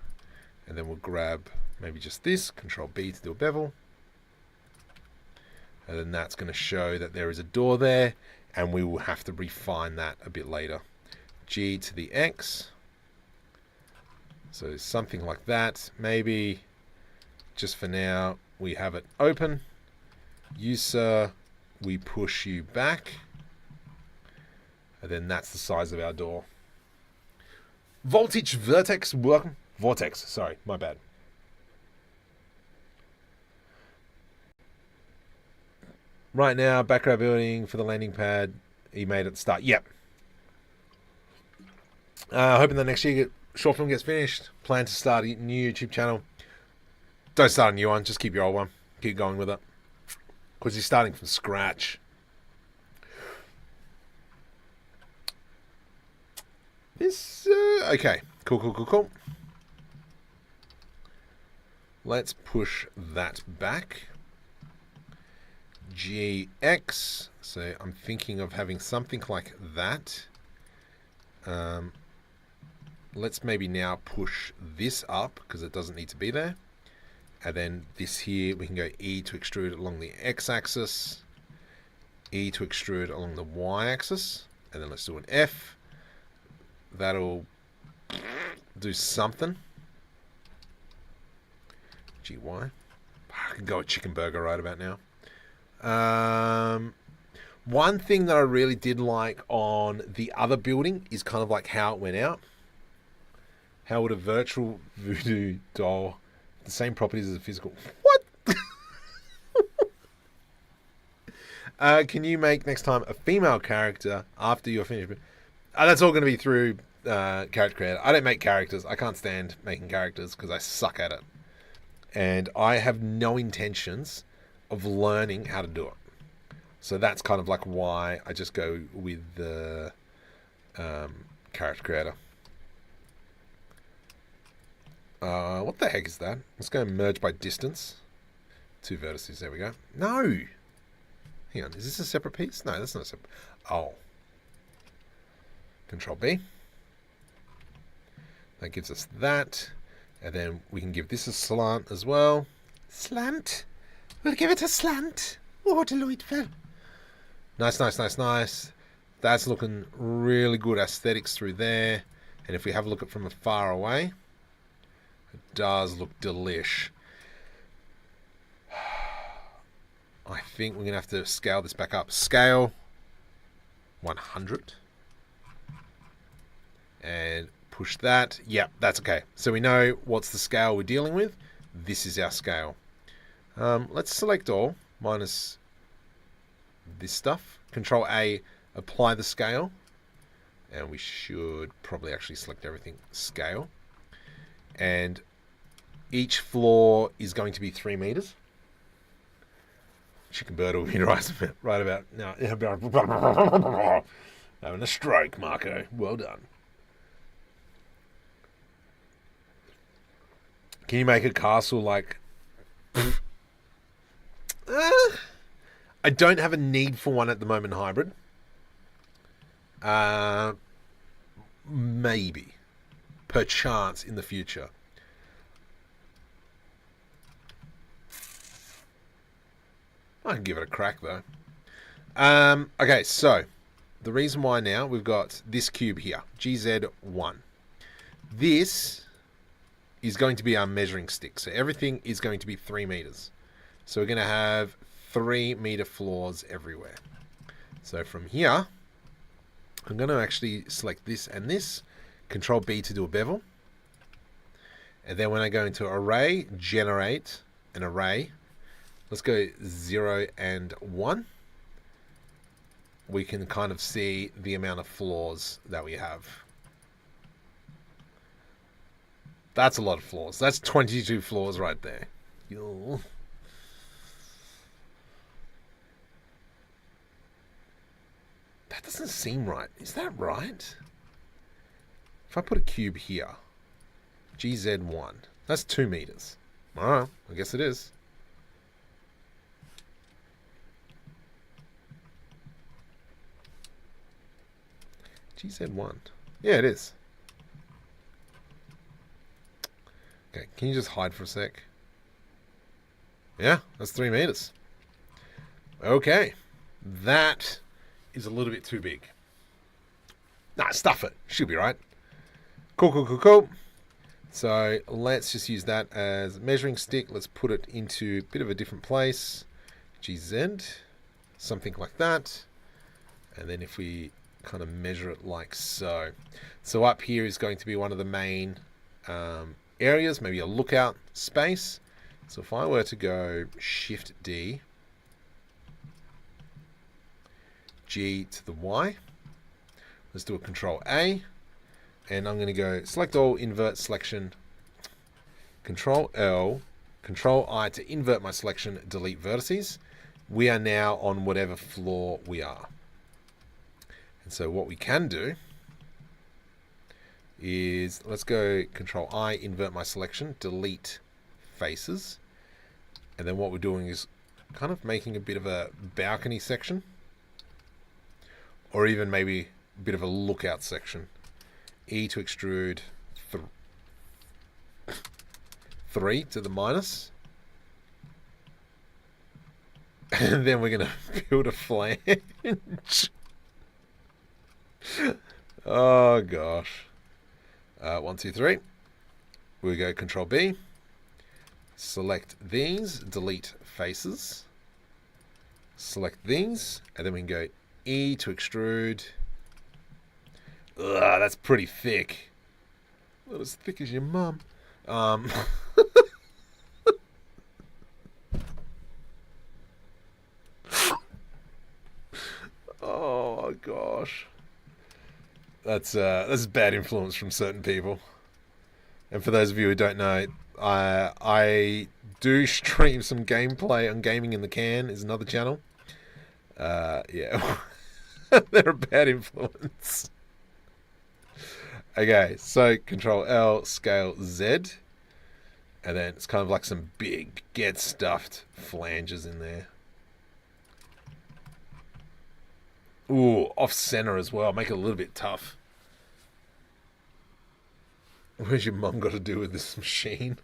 and then we'll grab maybe just this, Control B to do a bevel. And then that's going to show that there is a door there, and we will have to refine that a bit later. G to the X. So something like that. Maybe just for now we have it open. You, sir, we push you back. And then that's the size of our door. Voltage Vertex, welcome. Vortex, sorry, my bad. Right now, background building for the landing pad. He made it the start. Yep. Hoping that next year short film gets finished. Plan to start a new YouTube channel. Don't start a new one. Just keep your old one. Keep going with it. Because you're starting from scratch. This, okay. Cool. Let's push that back. GX. So I'm thinking of having something like that. Let's maybe now push this up because it doesn't need to be there. And then this here, we can go E to extrude along the X-axis. E to extrude along the Y-axis. And then let's do an F. That'll do something. GY. I can go with chicken burger right about now. One thing that I really did like on the other building is kind of like how it went out. How would a virtual voodoo doll the same properties as a physical? What? Can you make next time a female character after you're finished? That's all going to be through character creator. I don't make characters. I can't stand making characters because I suck at it. And I have no intentions of learning how to do it. So that's kind of like why I just go with the character creator. What the heck is that? Let's go merge by distance. 2 vertices. There we go. No! Hang on. Is this a separate piece? No, that's not a separate. Oh. Control B. That gives us that. And then we can give this a slant as well. Slant. We'll give it a slant. Oh, delightful. Nice. That's looking really good aesthetics through there. And if we have a look at it from far away, it does look delish. I think we're going to have to scale this back up. Scale 100. And push that. Yep, that's okay. So we know what's the scale we're dealing with. This is our scale. Let's select all, minus this stuff. Control A, apply the scale. And we should probably actually select everything scale. And each floor is going to be 3 meters. Chicken bird will be right about now. Having a stroke, Marco. Well done. Can you make a castle like... I don't have a need for one at the moment, hybrid. Maybe. Perchance in the future. I can give it a crack, though. Okay, so the reason why now we've got this cube here, GZ1. This is going to be our measuring stick. So everything is going to be 3 meters. So we're going to have 3 meter floors everywhere. So from here, I'm going to actually select this and this. Control B to do a bevel. And then when I go into array, generate an array. Let's go 0 and 1. We can kind of see the amount of floors that we have. That's a lot of floors. That's 22 floors right there. Yo. doesn't seem right. Is that right? If I put a cube here, GZ1, that's 2 meters. Alright, I guess it is. GZ1. Yeah, it is. Okay, can you just hide for a sec? Yeah, that's 3 meters. Okay. That is a little bit too big. Nah, stuff it. Should be right. Cool. So let's just use that as a measuring stick. Let's put it into a bit of a different place. GZ. Something like that. And then if we kind of measure it like so. So up here is going to be one of the main areas, maybe a lookout space. So if I were to go Shift D, G to the Y, let's do a Control A, and I'm going to go select all, invert selection, Control L, Control I to invert my selection, delete vertices. We are now on whatever floor we are. And so what we can do is, let's go Control I, invert my selection, delete faces. And then what we're doing is kind of making a bit of a balcony section. Or even maybe a bit of a lookout section. E to extrude 3 to the minus. And then we're going to build a flange. Oh gosh. 1, 2, 3. We go Control B. Select these, delete faces. Select these, and then we can go E to extrude. Ugh, that's pretty thick. Not as thick as your mum. Oh gosh. That's bad influence from certain people. And for those of you who don't know, I do stream some gameplay on Gaming in the Can, is another channel. Yeah. They're a bad influence. Okay, so Control L, scale Z. And then it's kind of like some big, get stuffed flanges in there. Ooh, off center as well. Make it a little bit tough. Where's your mum got to do with this machine?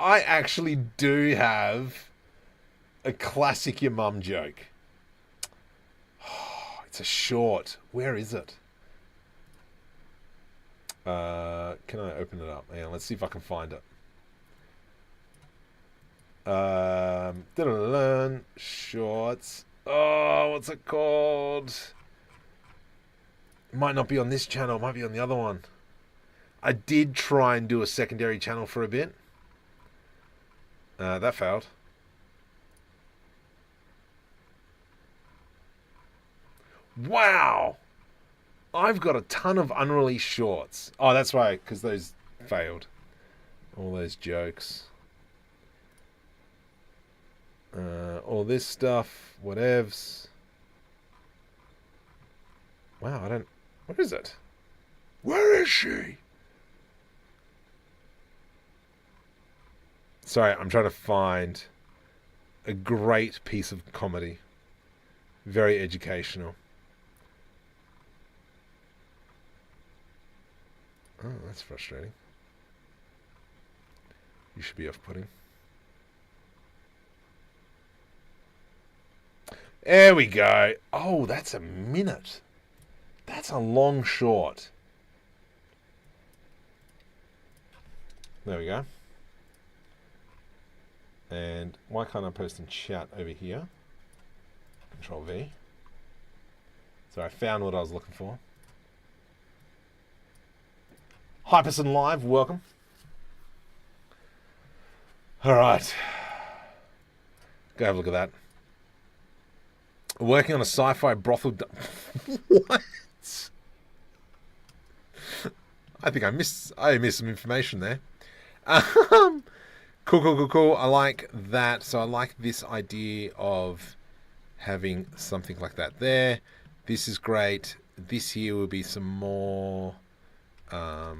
I actually do have a classic your mum joke. Oh, it's a short. Where is it? Can I open it up? Hang on, let's see if I can find it. Shorts. Oh, what's it called? It might not be on this channel. It might be on the other one. I did try and do a secondary channel for a bit. That failed. Wow! I've got a ton of unreleased shorts. Oh, that's right, because those failed. All those jokes. All this stuff, whatevs. Wow, I don't... What is it? Where is she? Sorry, I'm trying to find a great piece of comedy. Very educational. Oh, that's frustrating. You should be off-putting. There we go. Oh, that's a minute. That's a long short. There we go. And why can't I post in chat over here? Control V. So I found what I was looking for. Hyperson Live, welcome. All right. Go have a look at that. Working on a sci-fi brothel. What? I think I missed some information there. Cool. I like that. So I like this idea of having something like that there. This is great. This here will be some more. I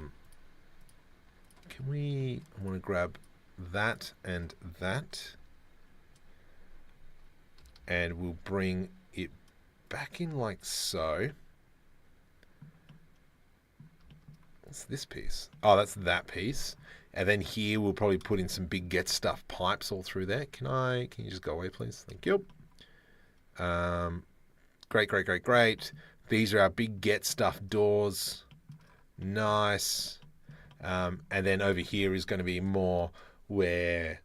want to grab that, and we'll bring it back in like so. What's this piece? Oh, that's that piece. And then here we'll probably put in some big get stuff pipes all through there. Can you just go away, please? Thank you. Great. These are our big get stuff doors. Nice. And then over here is going to be more where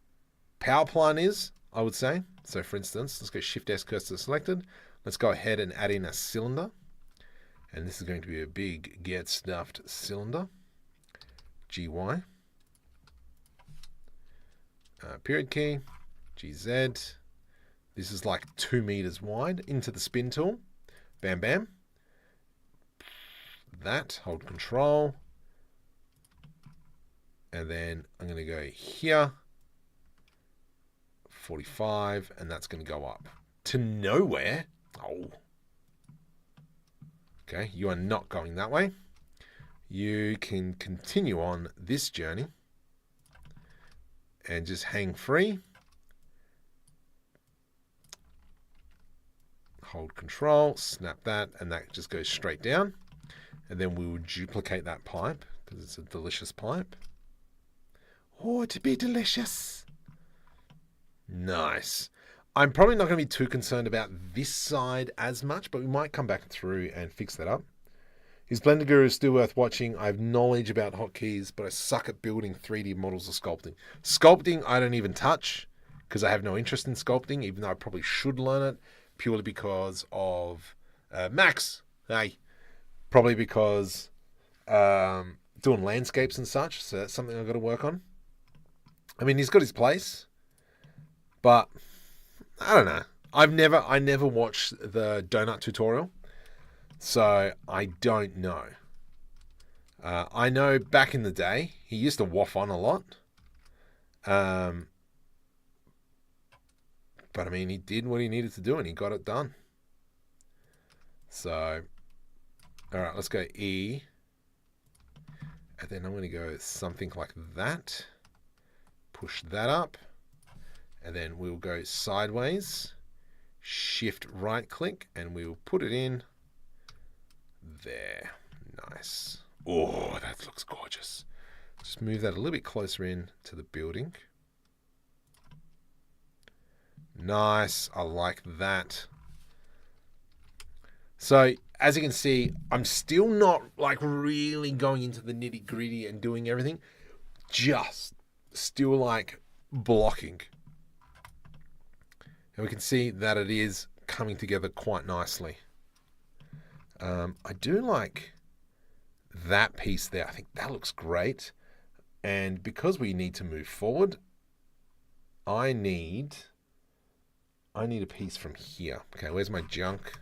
power plant is, I would say. So for instance, let's go Shift S cursor selected. Let's go ahead and add in a cylinder. And this is going to be a big get stuffed cylinder. GY. Period key. GZ. This is like 2 meters wide into the spin tool. Bam. That, hold control. And then I'm going to go here. 45, and that's going to go up to nowhere. Oh. Okay, you are not going that way. You can continue on this journey and just hang free. Hold control, snap that, and that just goes straight down. And then we will duplicate that pipe because it's a delicious pipe. Oh, to be delicious. Nice. I'm probably not going to be too concerned about this side as much, but we might come back through and fix that up. Is Blender Guru still worth watching? I have knowledge about hotkeys, but I suck at building 3D models or sculpting. Sculpting, I don't even touch because I have no interest in sculpting, even though I probably should learn it purely because of Max. Hey, probably because doing landscapes and such. So that's something I've got to work on. I mean, he's got his place, but I don't know. I never watched the donut tutorial, so I don't know. I know back in the day he used to waff on a lot, but I mean he did what he needed to do and he got it done. So, all right, let's go E, and then I'm going to go something like that. Push that up. And then we'll go sideways, shift right click, and we'll put it in there. Nice. Oh, that looks gorgeous. Just move that a little bit closer in to the building. Nice. I like that. So as you can see, I'm still not like really going into the nitty gritty and doing everything. Just still like blocking. And we can see that it is coming together quite nicely. I do like that piece there. I think that looks great. And because we need to move forward, I need a piece from here. Okay, where's my junk?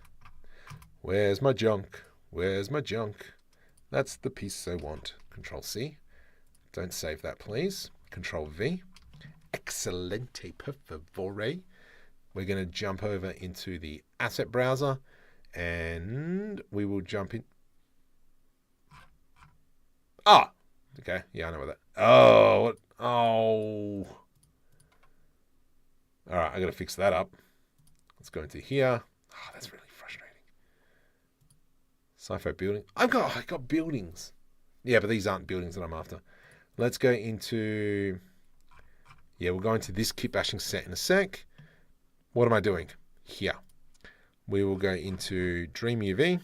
Where's my junk? Where's my junk? That's the piece I want. Control C. Don't save that, please. Control V. Excelente, per favore. We're going to jump over into the asset browser and we will jump in. Ah, okay. Yeah, I know what that. Oh, what? Oh. All right, I got to fix that up. Let's go into here. Oh, that's really frustrating. Sci-fi building. I got buildings. Yeah, but these aren't buildings that I'm after. Let's go into. Yeah, we'll go into this kitbashing set in a sec. What am I doing? Here. We will go into DreamUV.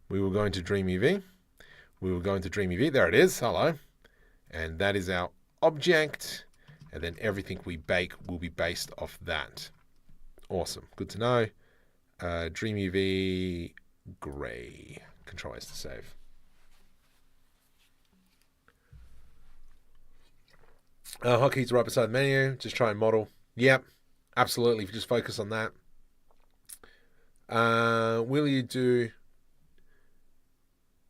We will go into DreamUV. We will go into DreamUV. There it is. Hello. And that is our object. And then everything we bake will be based off that. Awesome. Good to know. DreamUV gray. Control S to save. Hotkeys right beside the menu. Just try and model. Yep, absolutely. If you just focus on that. Will you do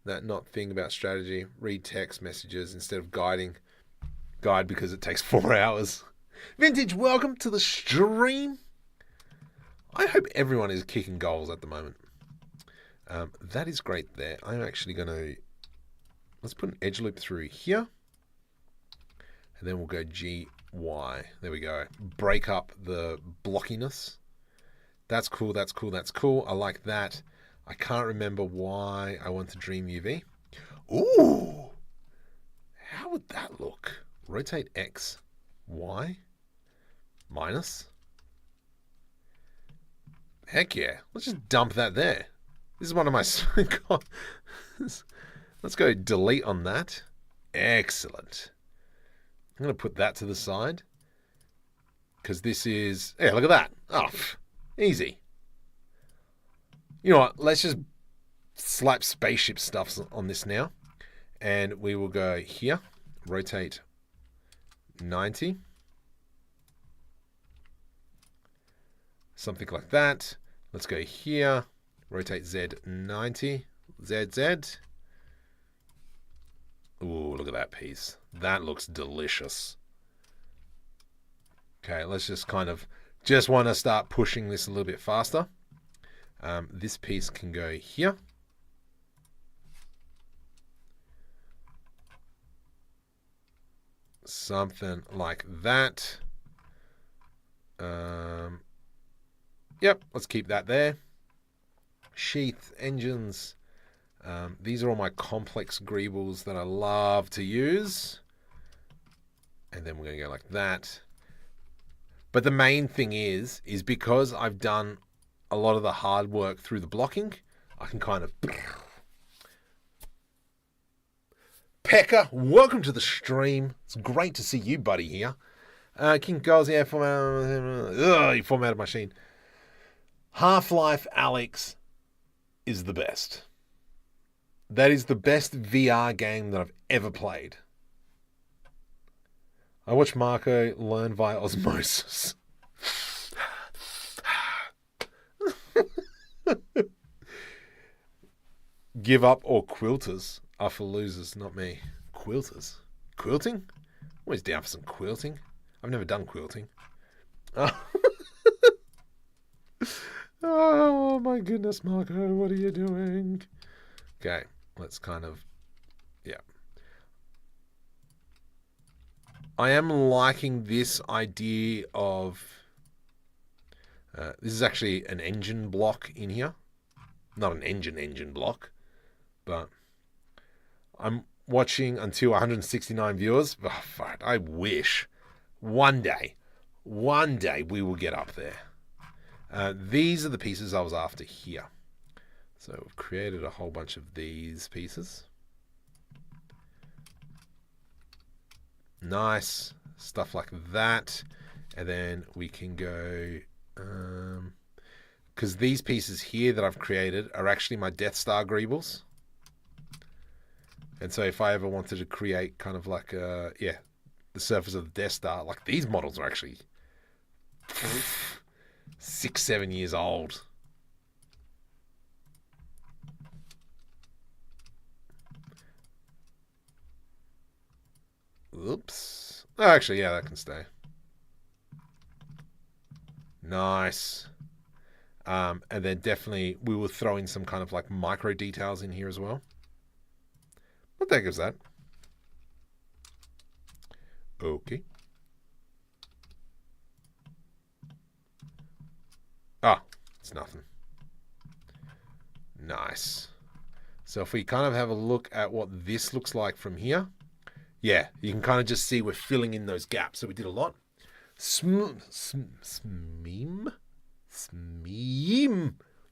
that not thing about strategy. Read text messages instead of guide because it takes 4 hours. Vintage, welcome to the stream. I hope everyone is kicking goals at the moment. That is great there. I'm actually going to... Let's put an edge loop through here. And then we'll go GY. There we go. Break up the blockiness. That's cool, that's cool, that's cool. I like that. I can't remember why I want to DreamUV. Ooh! How would that look? Rotate X, Y, minus. Heck yeah. Let's just dump that there. This is one of my... Let's go delete on that. Excellent. I'm going to put that to the side. Because this is... Yeah, look at that. Oh, easy. You know what? Let's just slap spaceship stuff on this now. And we will go here. Rotate 90. Something like that. Let's go here. Rotate Z 90. ZZ. Ooh, look at that piece. That looks delicious. Okay, let's just kind of... Just want to start pushing this a little bit faster. This piece can go here. Something like that. Yep, let's keep that there. Sheath, engines. These are all my complex greebles that I love to use. And then we're going to go like that. But the main thing is because I've done a lot of the hard work through the blocking, I can kind of... Pekka, welcome to the stream. It's great to see you, buddy, here. King Girls, yeah, he formatted my machine. Half-Life Alyx is the best. That is the best VR game that I've ever played. I watched Marco learn via osmosis. Give up or quilters are for losers, not me. Quilters? Quilting? Always down for some quilting. I've never done quilting. Oh my goodness, Marco, what are you doing? Okay, let's kind of... Yeah. I am liking this idea of... this is actually an engine block in here. Not an engine block. But I'm watching until 169 viewers. Oh, fuck, I wish one day we will get up there. These are the pieces I was after here. So we've created a whole bunch of these pieces. Nice. Stuff like that. And then we can go... because these pieces here that I've created are actually my Death Star greebles. And so if I ever wanted to create kind of like, the surface of the Death Star, like these models are actually 6-7 years old. Oops. Oh, actually, yeah, that can stay. Nice. And then definitely we will throw in some kind of like micro details in here as well. What the heck is that? Okay. Ah, it's nothing. Nice. So if we kind of have a look at what this looks like from here, yeah, you can kind of just see we're filling in those gaps. So we did a lot. Smeem.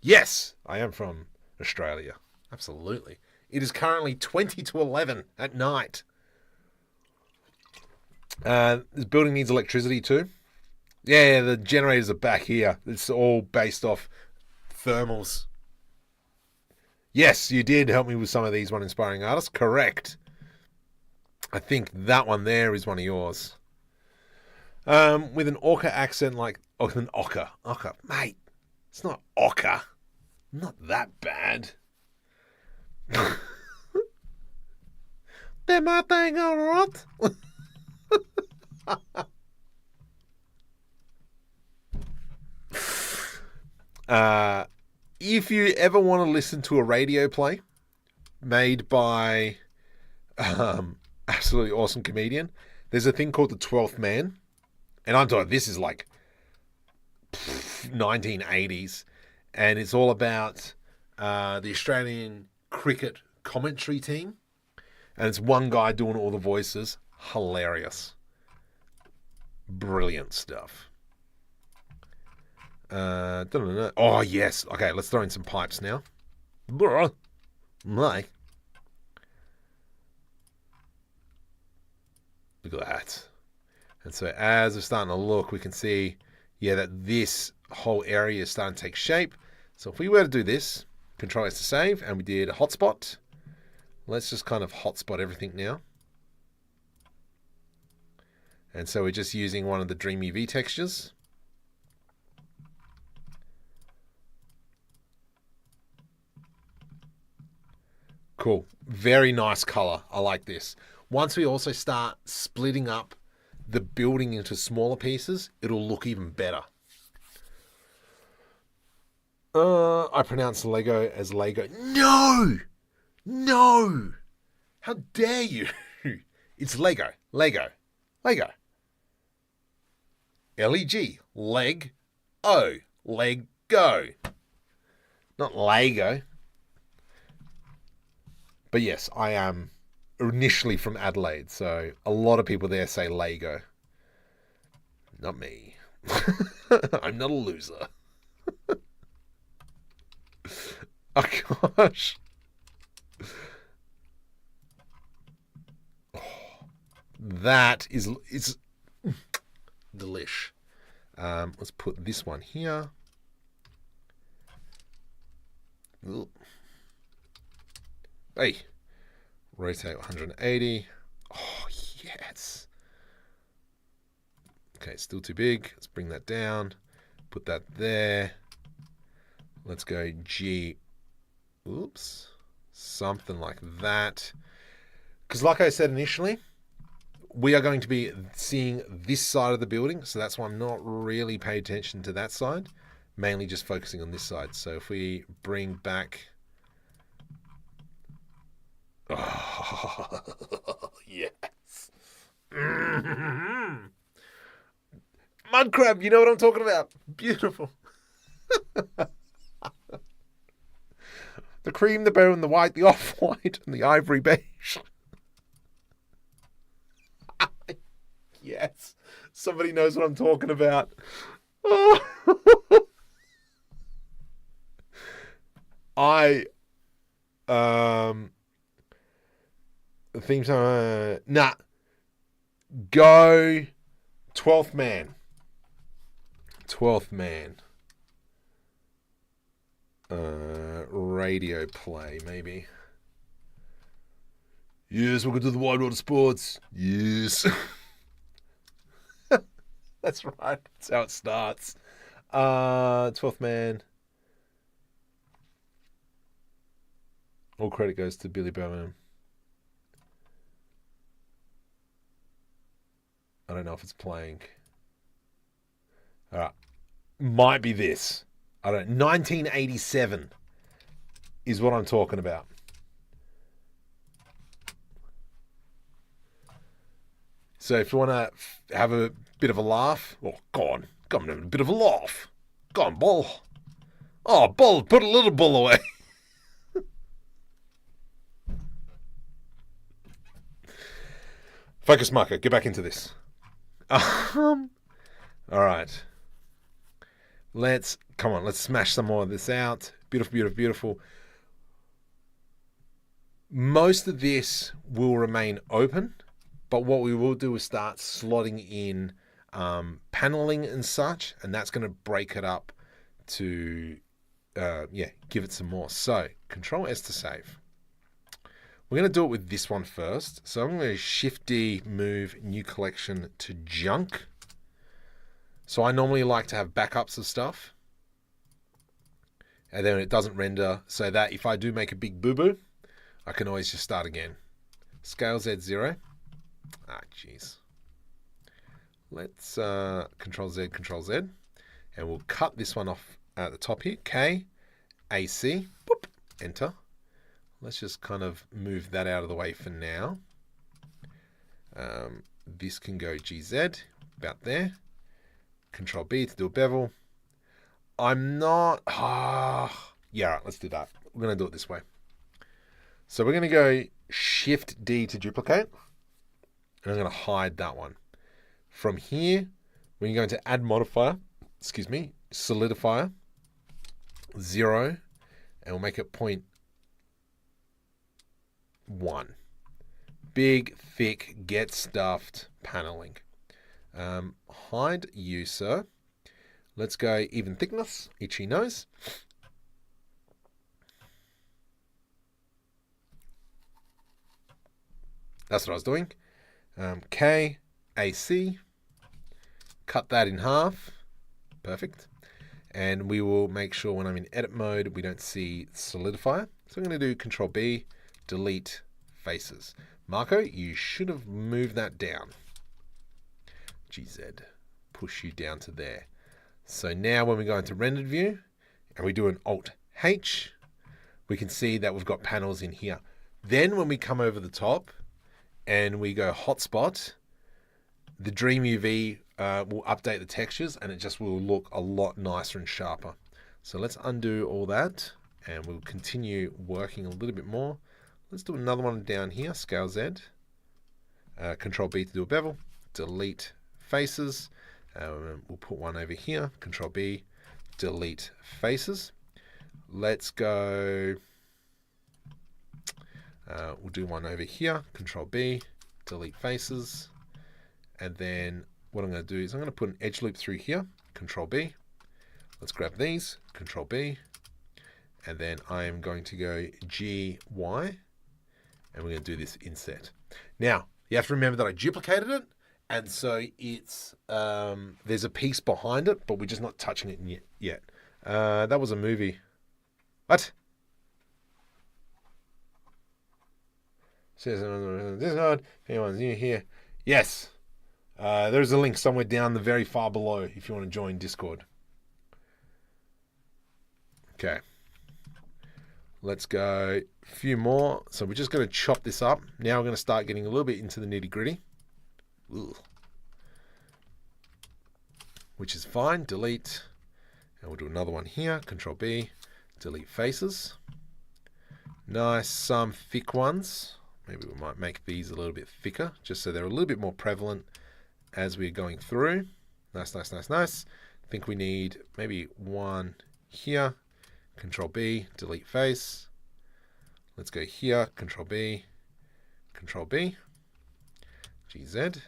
Yes, I am from Australia. Absolutely. It is currently 20 to 11 at night. This building needs electricity too. Yeah, the generators are back here. It's all based off thermals. Yes, you did help me with some of these one inspiring artists. Correct. I think that one there is one of yours. With an orca accent like... Oh, an ochre. Ochre. Mate, it's not ochre. Not that bad. That my thing, all right. If you ever want to listen to a radio play made by absolutely awesome comedian, there's a thing called the 12th Man. And I'm talking, this is like 1980s. And it's all about the Australian cricket commentary team. And it's one guy doing all the voices. Hilarious. Brilliant stuff. Oh, yes. Okay, let's throw in some pipes now. Mike. Look at that. And so as we're starting to look, we can see, yeah, that this whole area is starting to take shape. So if we were to do this, Control S to save, and we did a hotspot. Let's just kind of hotspot everything now. And so we're just using one of the DreamUV textures. Cool. Very nice color. I like this. Once we also start splitting up the building into smaller pieces, it'll look even better. I pronounce Lego as Lego. No! No! How dare you? It's Lego. Lego. Lego. L-E-G. Leg. O. Leg. Go. Not Lego. But yes, I am initially from Adelaide, so a lot of people there say Lego. Not me. I'm not a loser. Oh gosh. Oh, that is delish. Let's put this one here. Ooh. Hey, rotate 180. Oh, yes. Okay, it's still too big. Let's bring that down. Put that there. Let's go G. Oops. Something like that. Because like I said initially, we are going to be seeing this side of the building. So that's why I'm not really paying attention to that side. Mainly just focusing on this side. So if we bring back... Oh, yes. Mm-hmm. Mud crab, you know what I'm talking about. Beautiful. The cream, the brown, the white, the off-white, and the ivory beige. Yes. Somebody knows what I'm talking about. Oh. The theme song. Nah. Go 12th Man. 12th Man. Radio play, maybe. Yes, welcome to the Wide World of Sports. Yes. That's right. That's how it starts. 12th Man. All credit goes to Billy Birmingham. I don't know if it's playing. All right. Might be this. I don't know. 1987 is what I'm talking about. So if you want to have a bit of a laugh, oh, go on, have a bit of a laugh. Go on, Bull. Oh, Bull, put a little bull away. Focus marker, get back into this. All right. Let's smash some more of this out. Beautiful, beautiful, beautiful. Most of this will remain open, but what we will do is start slotting in paneling and such, and that's going to break it up to, give it some more. So, Control S to save. We're going to do it with this one first. So I'm going to Shift D, move new collection to junk. So I normally like to have backups of stuff. And then it doesn't render, so that if I do make a big boo-boo, I can always just start again. Scale Z 0. Ah, jeez. Let's Control Z, and we'll cut this one off at the top here. K, AC, boop, enter. Let's just kind of move that out of the way for now. This can go GZ, about there. Control B to do a bevel. I'm not... yeah, right, let's do that. We're going to do it this way. So we're going to go Shift D to duplicate. And I'm going to hide that one. From here, we're going to add modifier, solidifier, 0, and we'll make it 0.1. Big, thick, get stuffed paneling. Hide you, sir. Let's go even thickness, itchy nose. That's what I was doing. K, AC. Cut that in half. Perfect. And we will make sure when I'm in edit mode, we don't see solidifier. So I'm going to do Control B, delete faces. Marco, you should have moved that down. GZ, push you down to there. So now when we go into rendered view and we do an Alt H, we can see that we've got panels in here. Then when we come over the top and we go hotspot, the DreamUV will update the textures and it just will look a lot nicer and sharper. So let's undo all that and we'll continue working a little bit more. Let's do another one down here, Scale Z. Control B to do a bevel. Delete faces. We'll put one over here. Control B, delete faces. Let's go. We'll do one over here. Control B, delete faces. And then what I'm going to do is I'm going to put an edge loop through here. Control B. Let's grab these. Control B. And then I am going to go GY. And we're going to do this inset. Now, you have to remember that I duplicated it. And so it's there's a piece behind it, but we're just not touching it yet. That was a movie. What? Says on Discord, if anyone's new here. Yes. There's a link somewhere down the very far below if you want to join Discord. Okay. Let's go a few more. So we're just going to chop this up. Now we're going to start getting a little bit into the nitty gritty. Which is fine. Delete. And we'll do another one here. Control B. Delete faces. Nice. Some thick ones. Maybe we might make these a little bit thicker, just so they're a little bit more prevalent as we're going through. Nice, nice, nice, nice. I think we need maybe one here. Control B. Delete face. Let's go here. Control B. Control B. GZ.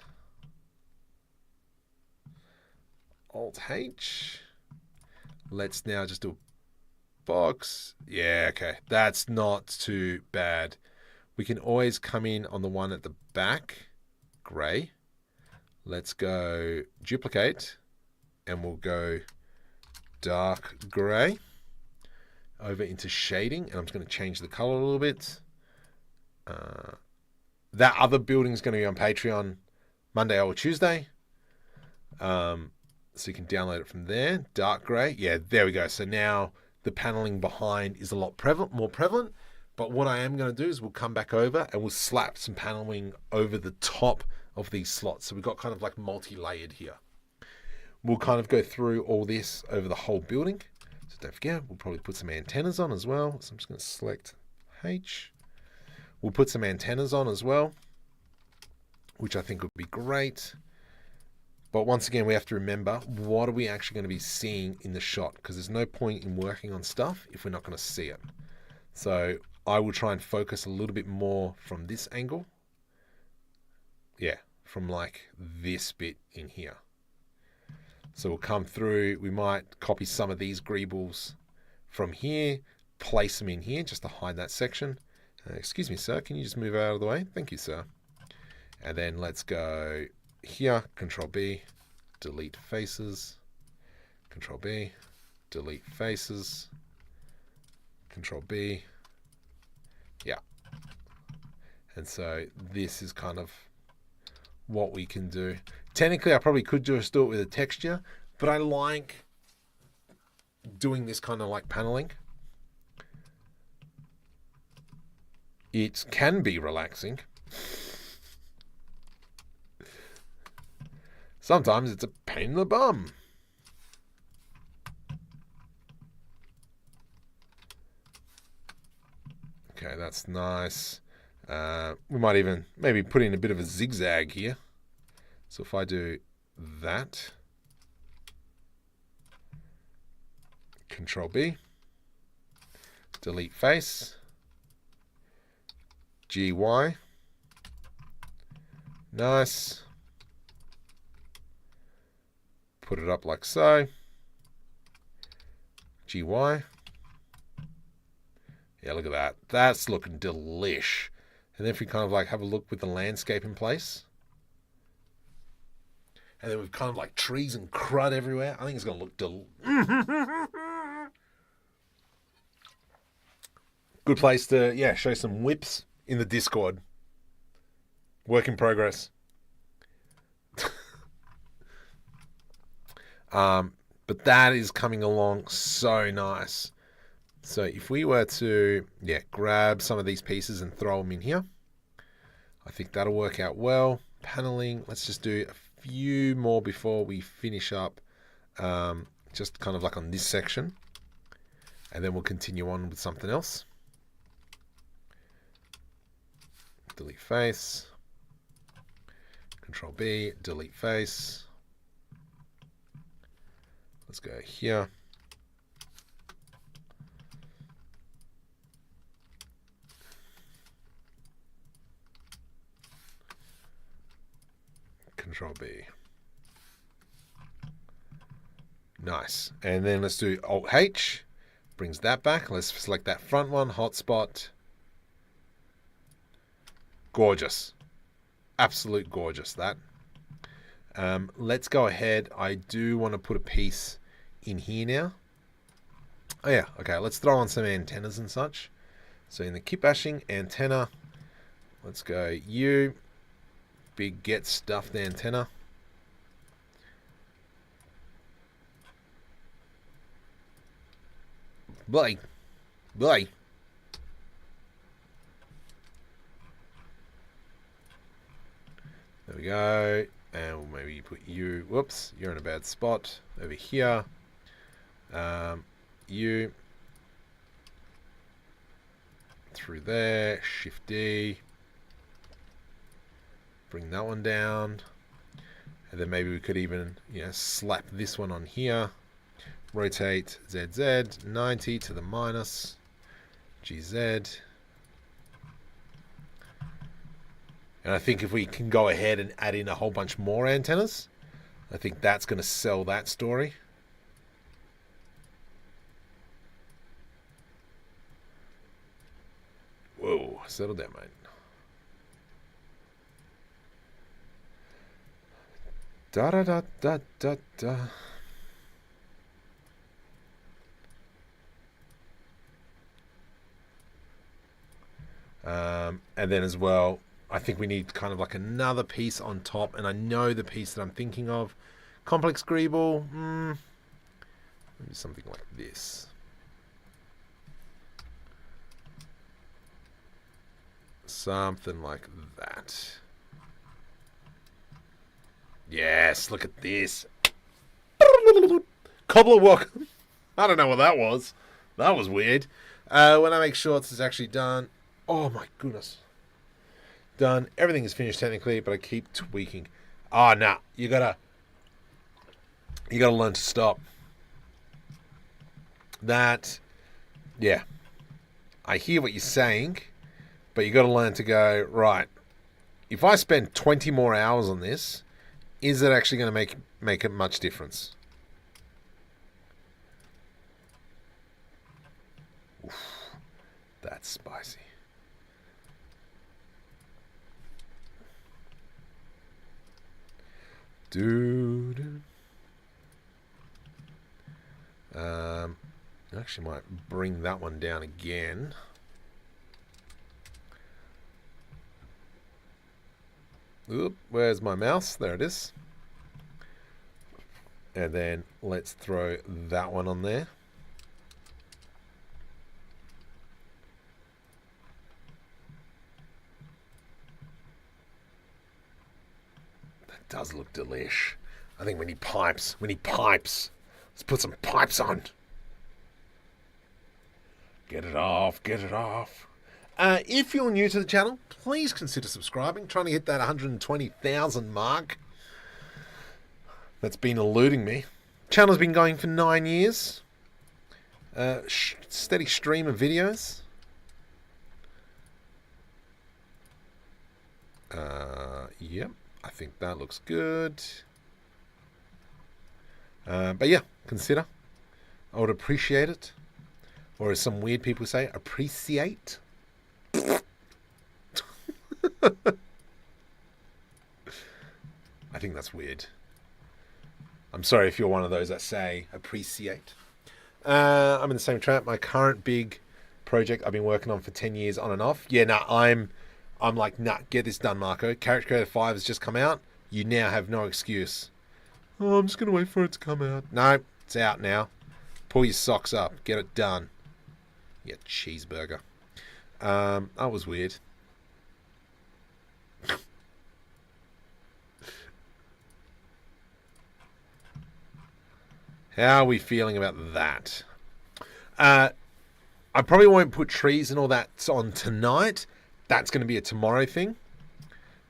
Alt H. Let's now just do a box. Yeah, okay. That's not too bad. We can always come in on the one at the back. Gray. Let's go duplicate. And we'll go dark gray. Over into shading. And I'm just going to change the color a little bit. That other building is going to be on Patreon Monday or Tuesday. So you can download it from there. Dark gray. Yeah, there we go. So now the paneling behind is a lot more prevalent. But what I am going to do is we'll come back over and we'll slap some paneling over the top of these slots. So we've got kind of like multi-layered here. We'll kind of go through all this over the whole building. So don't forget, we'll probably put some antennas on as well. So I'm just going to select H. We'll put some antennas on as well, which I think would be great. But once again, we have to remember, what are we actually going to be seeing in the shot? Because there's no point in working on stuff if we're not going to see it. So I will try and focus a little bit more from this angle. Yeah, from like this bit in here. So we'll come through, we might copy some of these greebles from here, place them in here just to hide that section. Excuse me, sir, can you just move out of the way? Thank you, sir. And then let's go here, Control B, delete faces, Control B, delete faces, Control B, yeah. And so this is kind of what we can do. Technically, I probably could just do it with a texture, but I like doing this kind of like paneling. It can be relaxing. Sometimes it's a pain in the bum. Okay, that's nice. We might even maybe put in a bit of a zigzag here. So if I do that, Control B, delete face, GY, nice. Put it up like so, GY. Yeah, look at that. That's looking delish. And then if we kind of like have a look with the landscape in place, and then we've kind of like trees and crud everywhere, I think it's going to look good place to, yeah, show some whips in the Discord. Work in progress. But that is coming along so nice. So if we were to, yeah, grab some of these pieces and throw them in here, I think that'll work out well. Paneling, let's just do a few more before we finish up, just kind of like on this section. And then we'll continue on with something else. Delete face. Control B, delete face. Let's go here. Control B. Nice. And then let's do Alt H. Brings that back. Let's select that front one, hotspot. Gorgeous. Absolute gorgeous, that. Let's go ahead. I do want to put a piece in here now. Oh yeah, okay, let's throw on some antennas and such. So in the Kitbashing antenna, let's go U, big get stuffed antenna. Blay. Blay. There we go. And we'll maybe put you, whoops, you're in a bad spot. Over here. You. Through there. Shift D. Bring that one down. And then maybe we could even, you know, slap this one on here. Rotate ZZ 90 to the minus. GZ. And I think if we can go ahead and add in a whole bunch more antennas, I think that's going to sell that story. Whoa, settle down, mate. Da da da da da da. And then as well, I think we need kind of like another piece on top, and I know the piece that I'm thinking of. Complex greeble, maybe something like this. Something like that. Yes, look at this. Cobbler walk. I don't know what that was. That was weird. When I make shorts, it's actually done. Oh my goodness. Done. Everything is finished technically, but I keep tweaking. Oh, nah. You gotta learn to stop. That, yeah. I hear what you're saying, but you gotta learn to go, right, if I spend 20 more hours on this, is it actually gonna make a much difference? Oof, that's spicy. Dude. Actually might bring that one down again. Oop, where's my mouse? There it is. And then let's throw that one on there. That does look delish. I think we need pipes. We need pipes. Let's put some pipes on. Get it off. Get it off. If you're new to the channel, please consider subscribing. Trying to hit that 120,000 mark. That's been eluding me. Channel's been going for 9 years. Steady stream of videos. Yep, I think that looks good. But yeah, consider. I would appreciate it. Or as some weird people say, appreciate. I think that's weird. I'm sorry if you're one of those that say appreciate. I'm in the same trap. My current big project I've been working on for 10 years on and off. Yeah, no, I'm like, nah, get this done, Marco. Character Creator 5 has just come out. You now have no excuse. Oh, I'm just going to wait for it to come out. No, it's out now. Pull your socks up. Get it done. Yeah, cheeseburger. That was weird. How are we feeling about that? I probably won't put trees and all that on tonight. That's going to be a tomorrow thing.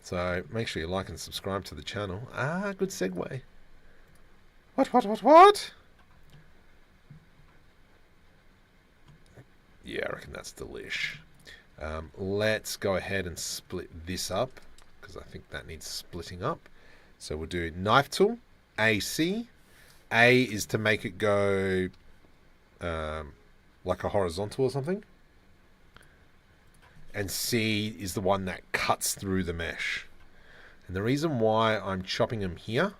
So make sure you like and subscribe to the channel. Good segue. What? Yeah, I reckon that's delish. Let's go ahead and split this up, because I think that needs splitting up. So we'll do knife tool, AC. A is to make it go like a horizontal or something. And C is the one that cuts through the mesh. And the reason why I'm chopping them here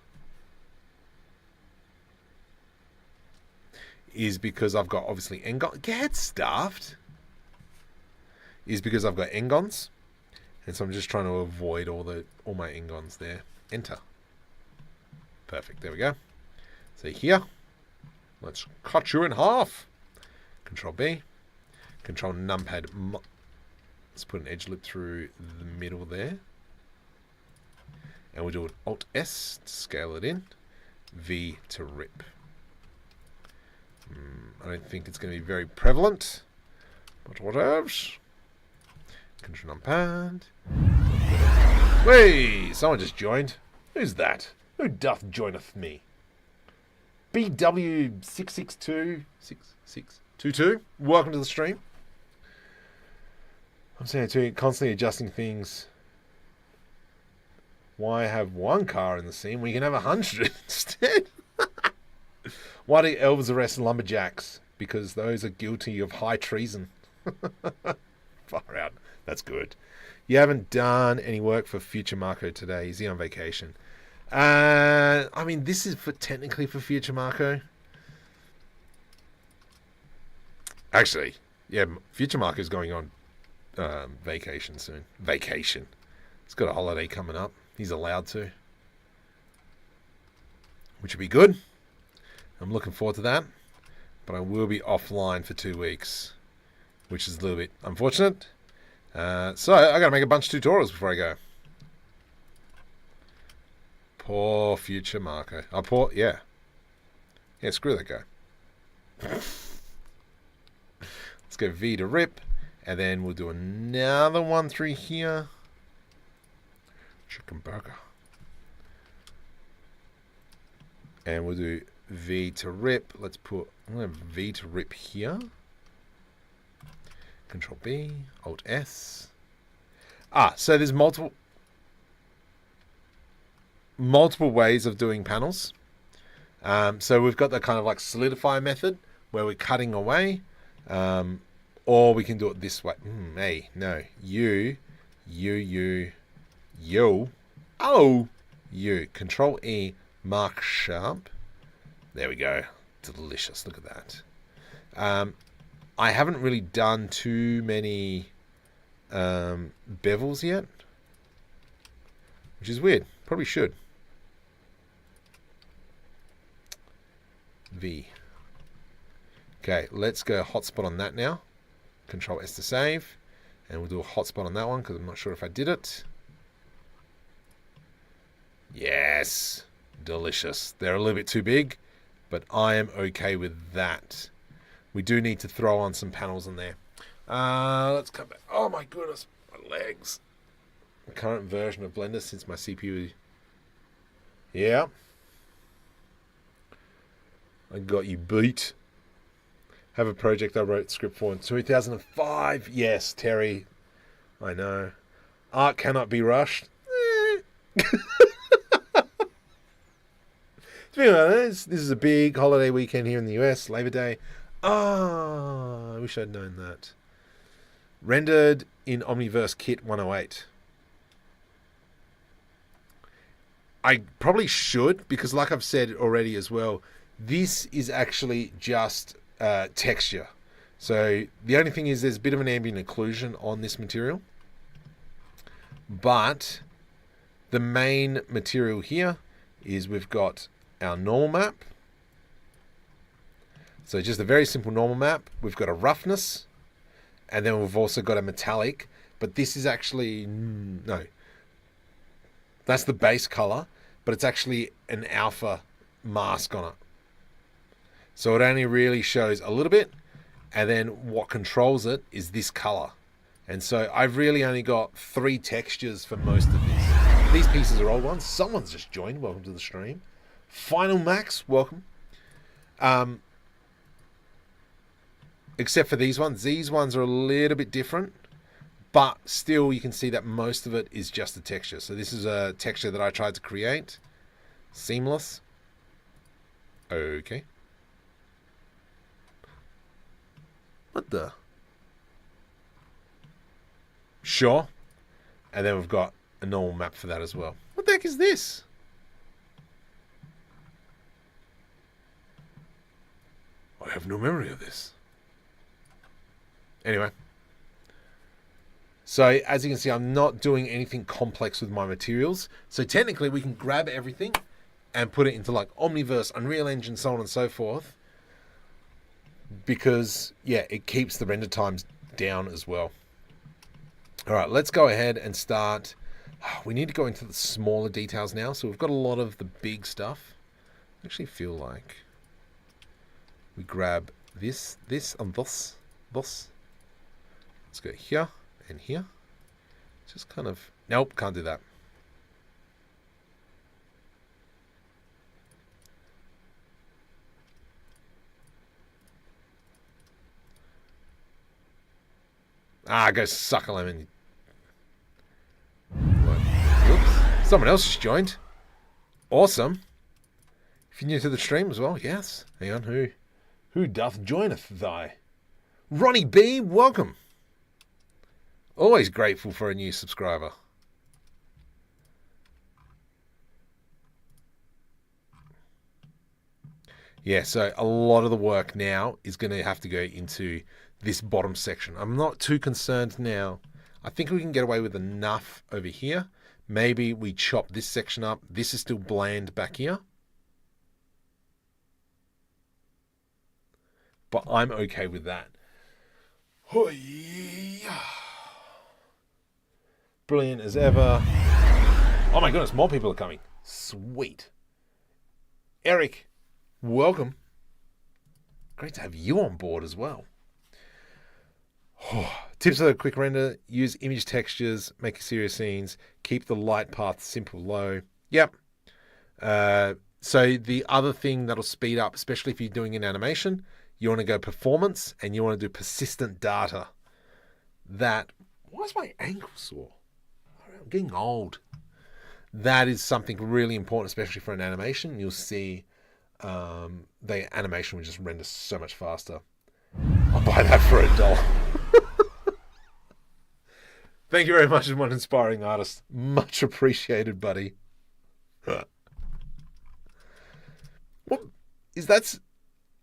is because I've got obviously engons. Get stuffed. Is because I've got engons. And so I'm just trying to avoid all my engons there. Enter. Perfect. There we go. So here, let's cut you in half. Control B. Control numpad. Let's put an edge lip through the middle there. And we'll do an Alt S to scale it in. V to rip. I don't think it's going to be very prevalent. But what else? Control numpad. Hey, someone just joined. Who's that? Who doth joineth me? BW6626622. Welcome to the stream. I'm saying to you, constantly adjusting things. Why have one car in the scene when you can have 100 instead? Why do elves arrest lumberjacks? Because those are guilty of high treason. Far out. That's good. You haven't done any work for Future Marco today. Is he on vacation? I mean, this is technically for Future Marco. Actually, yeah, Future Marco is going on vacation soon. Vacation. He's got a holiday coming up. He's allowed to. Which would be good. I'm looking forward to that. But I will be offline for 2 weeks. Which is a little bit unfortunate. So I got to make a bunch of tutorials before I go. Poor Future Marco. Oh, poor, yeah. Yeah, screw that guy. Let's go V to rip. And then we'll do another one through here. Chicken burger. And we'll do V to rip. Let's put, I'm going to V to rip here. Control B, Alt S. So there's multiple ways of doing panels. So we've got the kind of like solidify method where we're cutting away. Or we can do it this way. Hey, no. You. Control E, mark sharp. There we go. Delicious. Look at that. I haven't really done too many bevels yet. which is weird. Probably should. V. Okay, let's go hotspot on that now. Control S to save. And we'll do a hotspot on that one because I'm not sure if I did it. Yes. Delicious. They're a little bit too big, but I am okay with that. We do need to throw on some panels on there. Let's come back. Oh my goodness, my legs. The current version of Blender since my CPU. Yeah. I got you beat. Have a project I wrote script for in 2005. Yes, Terry. I know. Art cannot be rushed. Speaking of this is a big holiday weekend here in the US, Labor Day. Ah, I wish I'd known that. Rendered in Omniverse Kit 108. I probably should, because like I've said already as well, this is actually just texture. So the only thing is there's a bit of an ambient occlusion on this material. But the main material here is we've got our normal map. So just a very simple normal map. We've got a roughness, and then we've also got a metallic, but this is actually, no, that's the base color, but it's actually an alpha mask on it. So it only really shows a little bit, and then what controls it is this color. And so I've really only got 3 textures for most of this. These pieces are old ones. Someone's just joined. Welcome to the stream. Final Max, welcome. Except for these ones. These ones are a little bit different, but still you can see that most of it is just a texture. So this is a texture that I tried to create. Seamless. Okay. What the? Sure. And then we've got a normal map for that as well. What the heck is this? I have no memory of this. Anyway. So, as you can see, I'm not doing anything complex with my materials. So, technically, we can grab everything and put it into, like, Omniverse, Unreal Engine, so on and so forth. Because, yeah, it keeps the render times down as well. All right, let's go ahead and start. We need to go into the smaller details now. So, we've got a lot of the big stuff. I actually feel like we grab this, and this. Let's go here and here. Just kind of... Nope, can't do that. Go suck a lemon. Oops. Someone else just joined. Awesome. If you're new to the stream as well, yes. Hang on, who doth joineth thy? Ronnie B, welcome. Always grateful for a new subscriber. Yeah, so a lot of the work now is going to have to go into this bottom section. I'm not too concerned now. I think we can get away with enough over here. Maybe we chop this section up. This is still bland back here. But I'm okay with that. Brilliant as ever. Oh my goodness, more people are coming. Sweet. Eric, welcome. Great to have you on board as well. Tips for a quick render. Use image textures. Make exterior scenes. Keep the light path simple low. Yep. So the other thing that'll speed up, especially if you're doing an animation, you want to go performance and you want to do persistent data. Why is my ankle sore? I'm getting old. That is something really important, especially for an animation. You'll see the animation will just render so much faster. I'll buy that for $1. Thank you very much, as one inspiring artist. Much appreciated, buddy. What is that?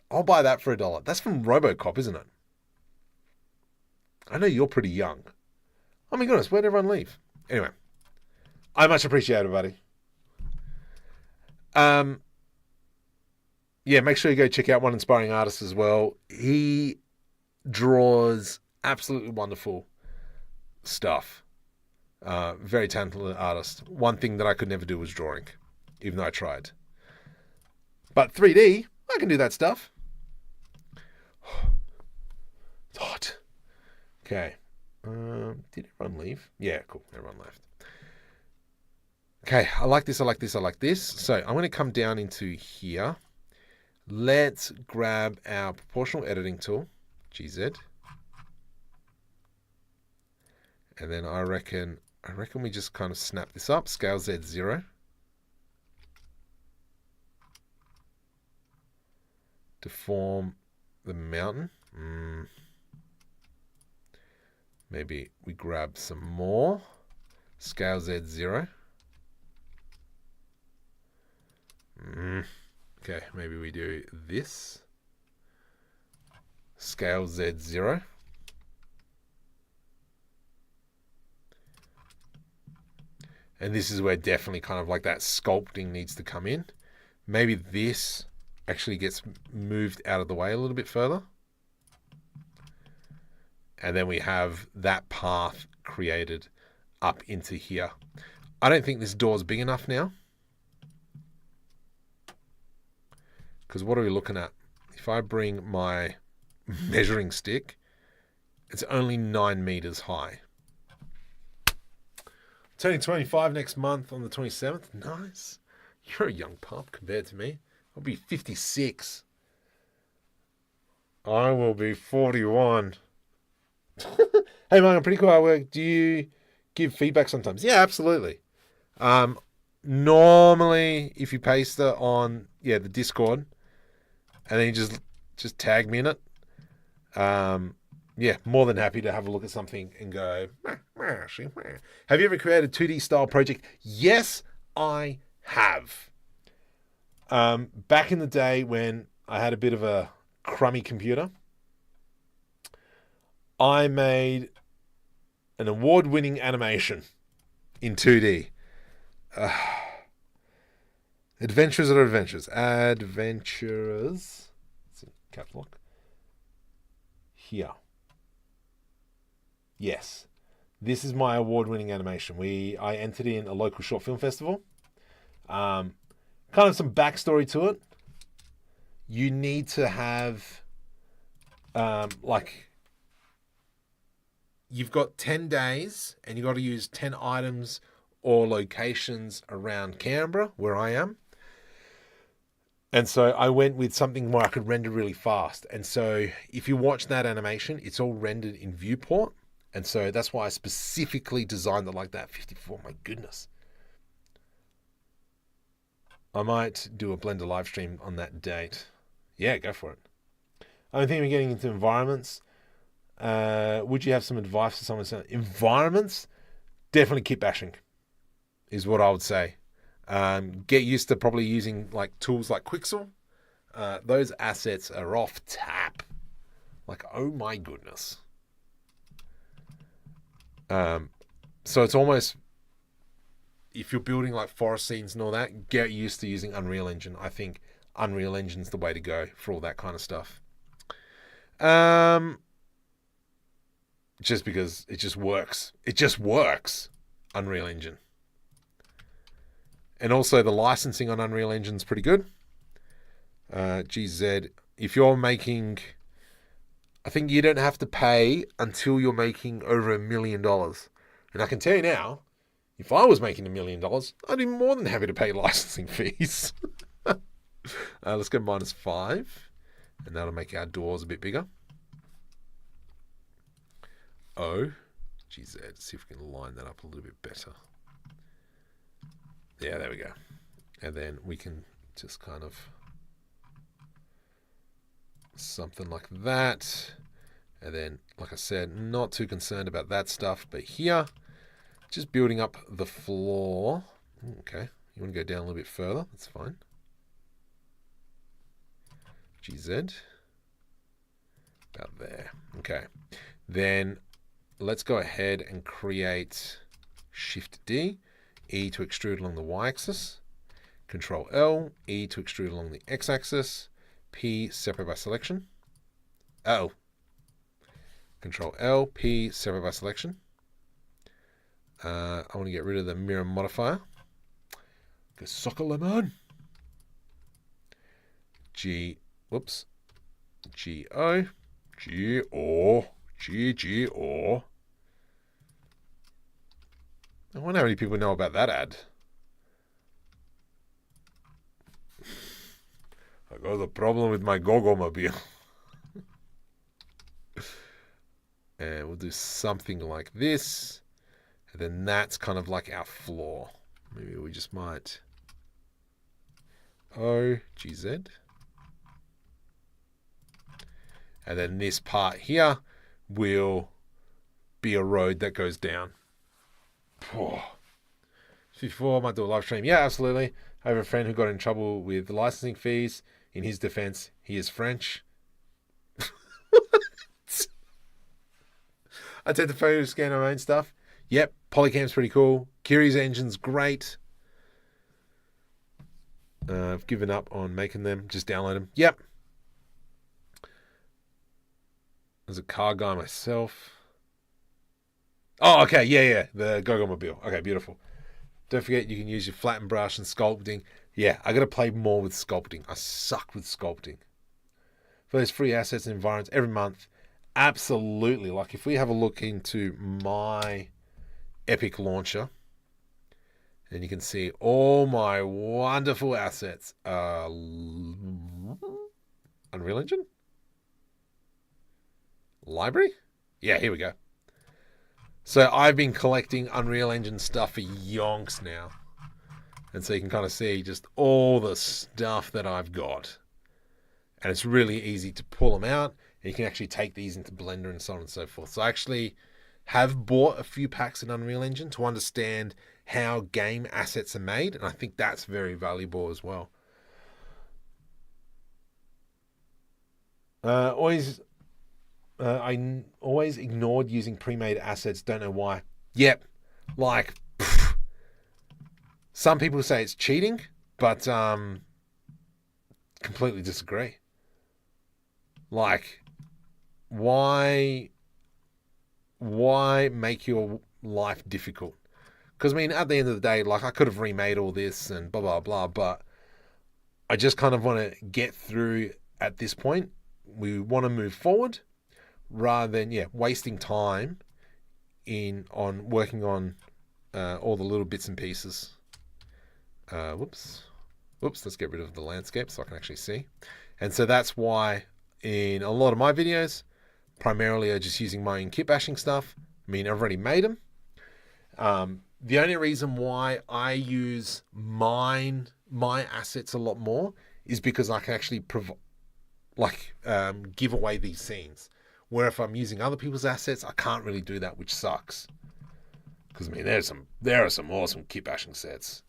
I'll buy that for $1. That's from RoboCop, isn't it? I know you're pretty young. Oh my goodness, where'd everyone leave? Anyway, I much appreciate it, buddy. Yeah, make sure you go check out One Inspiring Artist as well. He draws absolutely wonderful stuff. Very talented artist. One thing that I could never do was drawing, even though I tried. But 3D, I can do that stuff. It's hot. Okay. Did everyone leave? Yeah, cool. Everyone left. Okay, I like this, I like this, I like this. So I'm going to come down into here. Let's grab our proportional editing tool, GZ. And then I reckon we just kind of snap this up, scale Z 0. To form the mountain. Maybe we grab some more, scale Z 0. Okay, maybe we do this, scale Z 0. And this is where definitely kind of like that sculpting needs to come in. Maybe this actually gets moved out of the way a little bit further. And then we have that path created up into here. I don't think this door is big enough now. Because what are we looking at? If I bring my measuring stick, it's only 9 meters high. Turning 25 next month on the 27th. Nice. You're a young pup compared to me. I'll be 56. I will be 41. Hey, Mark, pretty cool artwork. Do you give feedback sometimes? Yeah, absolutely. Normally, if you paste it on the Discord, and then you just tag me in it, more than happy to have a look at something and go, have you ever created a 2D style project? Yes, I have. Back in the day when I had a bit of a crummy computer, I made an award-winning animation in 2D. Adventurers are adventures. Adventurers. Let's see, cap lock. Here. Yes. This is my award-winning animation. I entered in a local short film festival. Kind of some backstory to it. You need to have you've got 10 days and you've got to use 10 items or locations around Canberra, where I am. And so I went with something where I could render really fast. And so if you watch that animation, it's all rendered in viewport. And so that's why I specifically designed it like that. 54, my goodness. I might do a Blender live stream on that date. Yeah, go for it. I'm thinking of getting into environments. Would you have some advice for someone saying environments? Definitely Kitbashing is what I would say. Get used to probably using like tools like Quixel. Those assets are off tap. Like, oh my goodness. So it's almost, if you're building like forest scenes and all that, get used to using Unreal Engine. I think Unreal Engine's the way to go for all that kind of stuff. Just because it just works. It just works. Unreal Engine. And also the licensing on Unreal Engine's pretty good. GZ, if you're making, I think you don't have to pay until you're making over $1 million. And I can tell you now, if I was making $1 million, I'd be more than happy to pay licensing fees. Let's go -5. And that'll make our doors a bit bigger. GZ, see if we can line that up a little bit better. Yeah, there we go. And then we can just kind of something like that. And then, like I said, not too concerned about that stuff. But here, just building up the floor. Okay, you want to go down a little bit further? That's fine. GZ. About there. Okay. Then let's go ahead and create Shift D. E to extrude along the y-axis. Control L, E to extrude along the x-axis. P, separate by selection. Oh. Control L, P, separate by selection. I want to get rid of the mirror modifier. Go soccer lemon. G, whoops. G-O. G-O. G-G-O. I wonder how many people know about that ad. I got a problem with my Go-Go-mobile. And we'll do something like this. And then that's kind of like our floor. Maybe we just might. O-G-Z. And then this part here will be a road that goes down. 54 might do a live stream. Yeah, absolutely. I have a friend who got in trouble with licensing fees. In his defense, he is French. I take the photo to scan our own stuff. Yep, Polycam's pretty cool. Kiri's engine's great. I've given up on making them. Just download them. Yep. There's a car guy myself. Oh, okay. Yeah. The Go-Go Mobile. Okay, beautiful. Don't forget you can use your flatten brush and sculpting. Yeah, I got to play more with sculpting. I suck with sculpting. For those free assets and environments every month, absolutely. Like if we have a look into my Epic launcher, and you can see all my wonderful assets. Unreal Engine? Library? Yeah, here we go. So I've been collecting Unreal Engine stuff for yonks now. And so you can kind of see just all the stuff that I've got. And it's really easy to pull them out. And you can actually take these into Blender and so on and so forth. So I actually have bought a few packs in Unreal Engine to understand how game assets are made. And I think that's very valuable as well. I always ignored using pre-made assets. Don't know why. Yep. Like, some people say it's cheating, but completely disagree. Like, why make your life difficult? Because, I mean, at the end of the day, like, I could have remade all this and blah, blah, blah, but I just kind of want to get through at this point. We want to move forward rather than, wasting time on working on all the little bits and pieces. Whoops, let's get rid of the landscape so I can actually see. And so that's why in a lot of my videos, primarily I'm just using my own kitbashing stuff. I mean, I've already made them. The only reason why I use my assets a lot more is because I can actually give away these scenes. Where if I'm using other people's assets, I can't really do that, which sucks. Because I mean, there are some awesome kitbashing sets.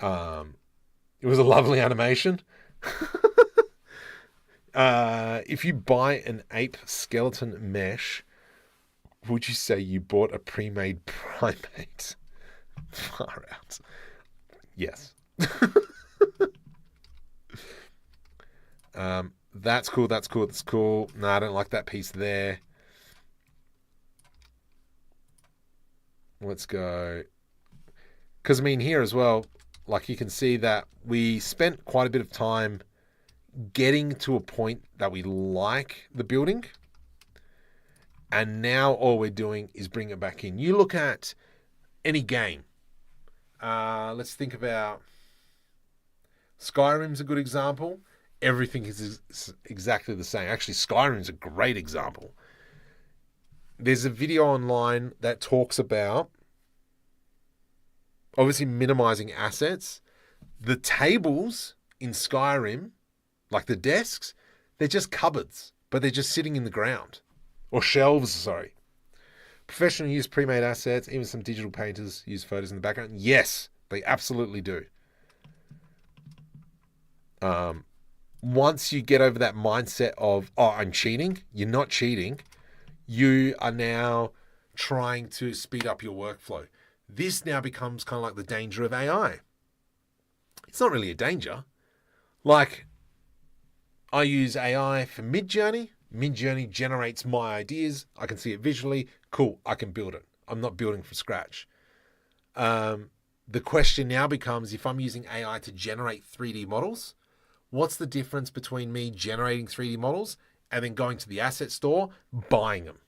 It was a lovely animation. If you buy an ape skeleton mesh, would you say you bought a pre-made primate? Far out. Yes. That's cool. No, I don't like that piece there. Let's go. Because, I mean, here as well, like you can see that we spent quite a bit of time getting to a point that we like the building. And now all we're doing is bring it back in. You look at any game. Let's think about Skyrim's a good example. Everything is exactly the same. Actually, Skyrim's a great example. There's a video online that talks about obviously minimizing assets. The tables in Skyrim, like the desks, they're just cupboards, but they're just sitting in the ground. Or shelves, sorry. Professional use pre-made assets, even some digital painters use photos in the background. Yes, they absolutely do. Once you get over that mindset of, I'm cheating, you're not cheating. You are now trying to speed up your workflow. This now becomes kind of like the danger of AI. It's not really a danger. Like, I use AI for Midjourney. Midjourney generates my ideas. I can see it visually. Cool, I can build it. I'm not building from scratch. The question now becomes, if I'm using AI to generate 3D models, what's the difference between me generating 3D models and then going to the asset store, buying them?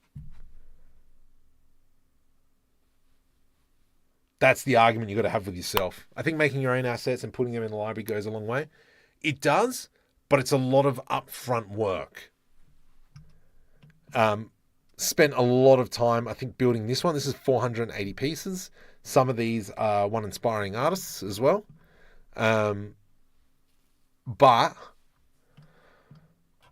That's the argument you've got to have with yourself. I think making your own assets and putting them in the library goes a long way. It does, but it's a lot of upfront work. Spent a lot of time, I think, building this one. This is 480 pieces. Some of these are one inspiring artists as well. But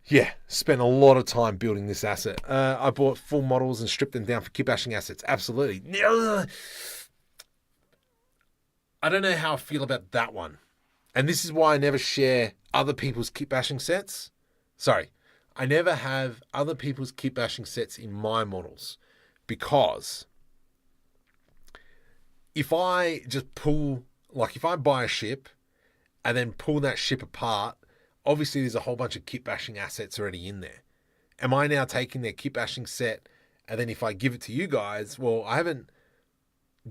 yeah, spent a lot of time building this asset. I bought full models and stripped them down for kitbashing assets. Absolutely. I don't know how I feel about that one. And this is why I never share other people's kitbashing sets. Sorry. I never have other people's kitbashing sets in my models, because if I just pull, like if I buy a ship and then pull that ship apart, obviously there's a whole bunch of kitbashing assets already in there. Am I now taking their kitbashing set, and then if I give it to you guys, well, I haven't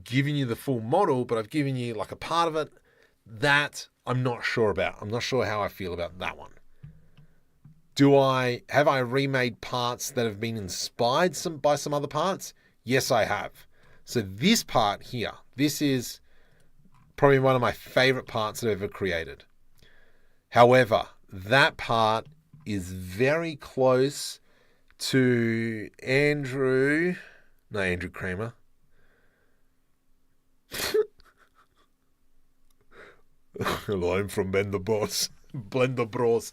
given you the full model, but I've given you like a part of it. That I'm not sure about. I'm not sure how I feel about that one. Have I remade parts that have been inspired by some other parts? Yes, I have. So this part here, this is probably one of my favorite parts that I've ever created. However, that part is very close to Andrew Kramer. Hello, I'm from Blender Bros.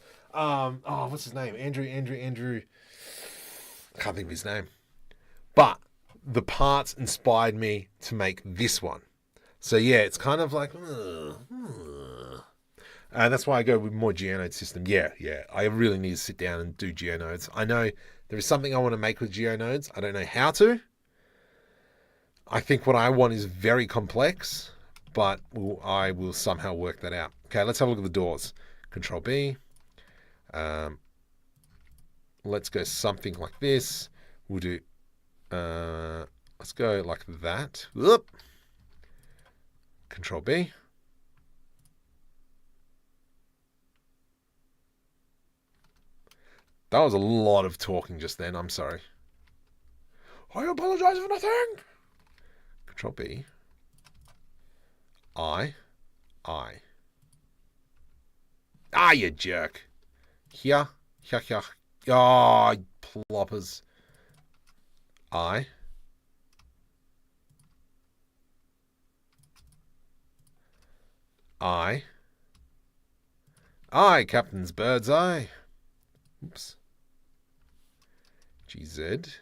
What's his name? Andrew. I can't think of his name. But the parts inspired me to make this one. So yeah, it's kind of like, that's why I go with more GeoNode system. Yeah. I really need to sit down and do GeoNodes. I know there is something I want to make with GeoNodes. I don't know how to. I think what I want is very complex, but I will somehow work that out. Okay, let's have a look at the doors. Control B. Let's go something like this. We'll do, let's go like that. Whoop. Control B. That was a lot of talking just then. I'm sorry. I apologize for nothing. Control B. I. Ah, you jerk. Here. Oh, ploppers. I. Captain's bird's eye. Oops. GZ.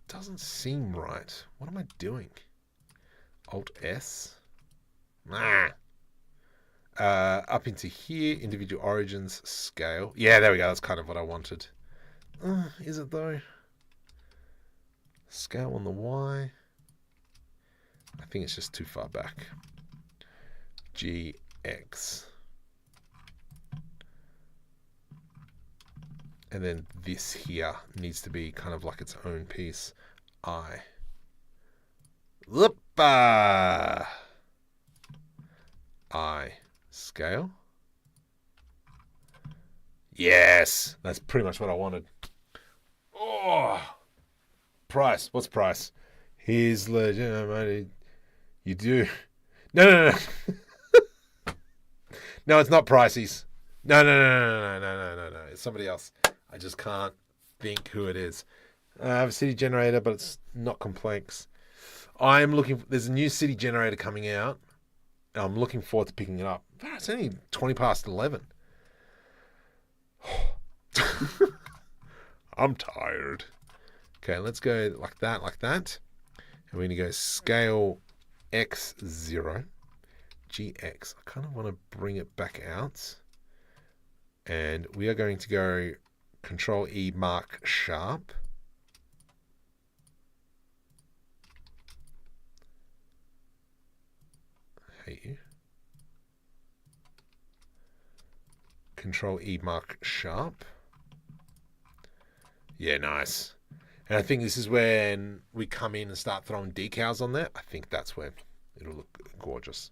Doesn't seem right. What am I doing? Alt S. Up into here, individual origins, scale. Yeah, there we go. That's kind of what I wanted. Is it though? Scale on the Y. I think it's just too far back. GX. And then this here needs to be kind of like its own piece. I scale. Yes, that's pretty much what I wanted. Oh, price. What's price? Here's legit. You do. No. No, it's not Prices. No. It's somebody else. I just can't think who it is. I have a city generator, but it's not complex. I'm looking. There's a new city generator coming out. I'm looking forward to picking it up. It's only 20 past 11. I'm tired. Okay, let's go like that. And we're going to go scale X0. GX. I kind of want to bring it back out. And we are going to go Control E, mark sharp. I hate you. Control E, mark sharp. Yeah, nice. And I think this is when we come in and start throwing decals on there. I think that's when it'll look gorgeous.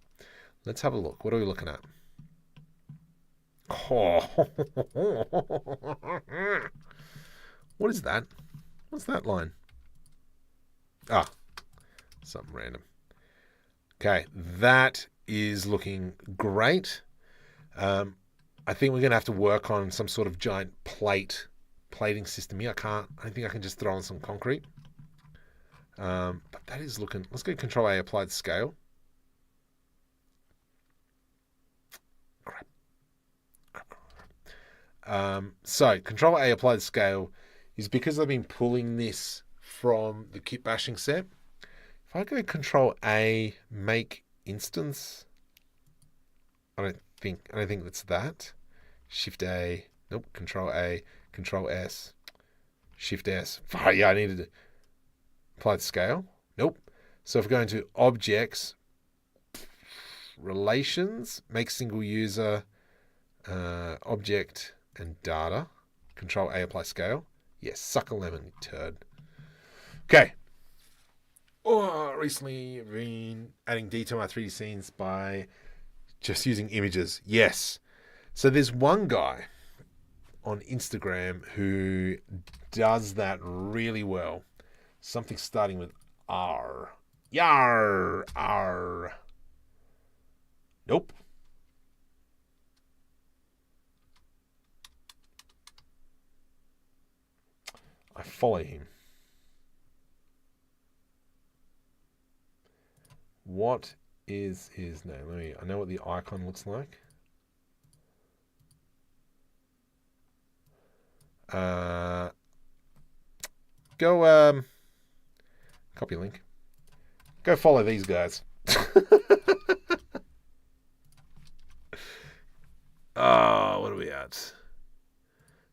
Let's have a look. What are we looking at? Oh. What is that? What's that line? Ah, something random. Okay, that is looking great. I think we're going to have to work on some sort of giant plating system here. I don't think I can just throw on some concrete. But that is looking... Let's go Control A, applied scale. So Control A, applied scale is because I've been pulling this from the Kitbashing set. If I go Control A, make instance, I don't think that's that. Shift A, nope, Control A, Control S, Shift S. Oh, yeah, I needed to apply the scale. Nope. So if we go into objects, relations, make single user, object and data. Control A, apply scale. Yes, suck a lemon, you turd. Okay. Oh, recently I've been adding detail to my 3D scenes by just using images. Yes. So there's one guy on Instagram who does that really well. Something starting with R. Yar. R. Nope. I follow him. What is his name? I know what the icon looks like. Go copy link. Go follow these guys. Oh, what are we at?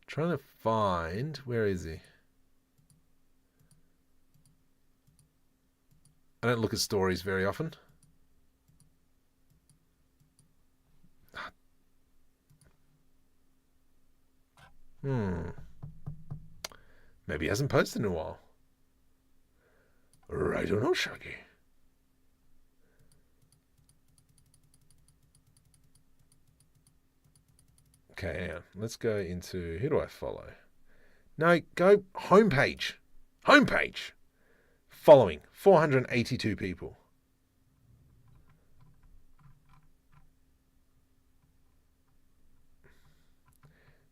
Trying to find, where is he? I don't look at stories very often. Maybe he hasn't posted in a while. I don't know, Shaggy. Okay, let's go into, who do I follow? No, go homepage. Homepage. Following 482 people.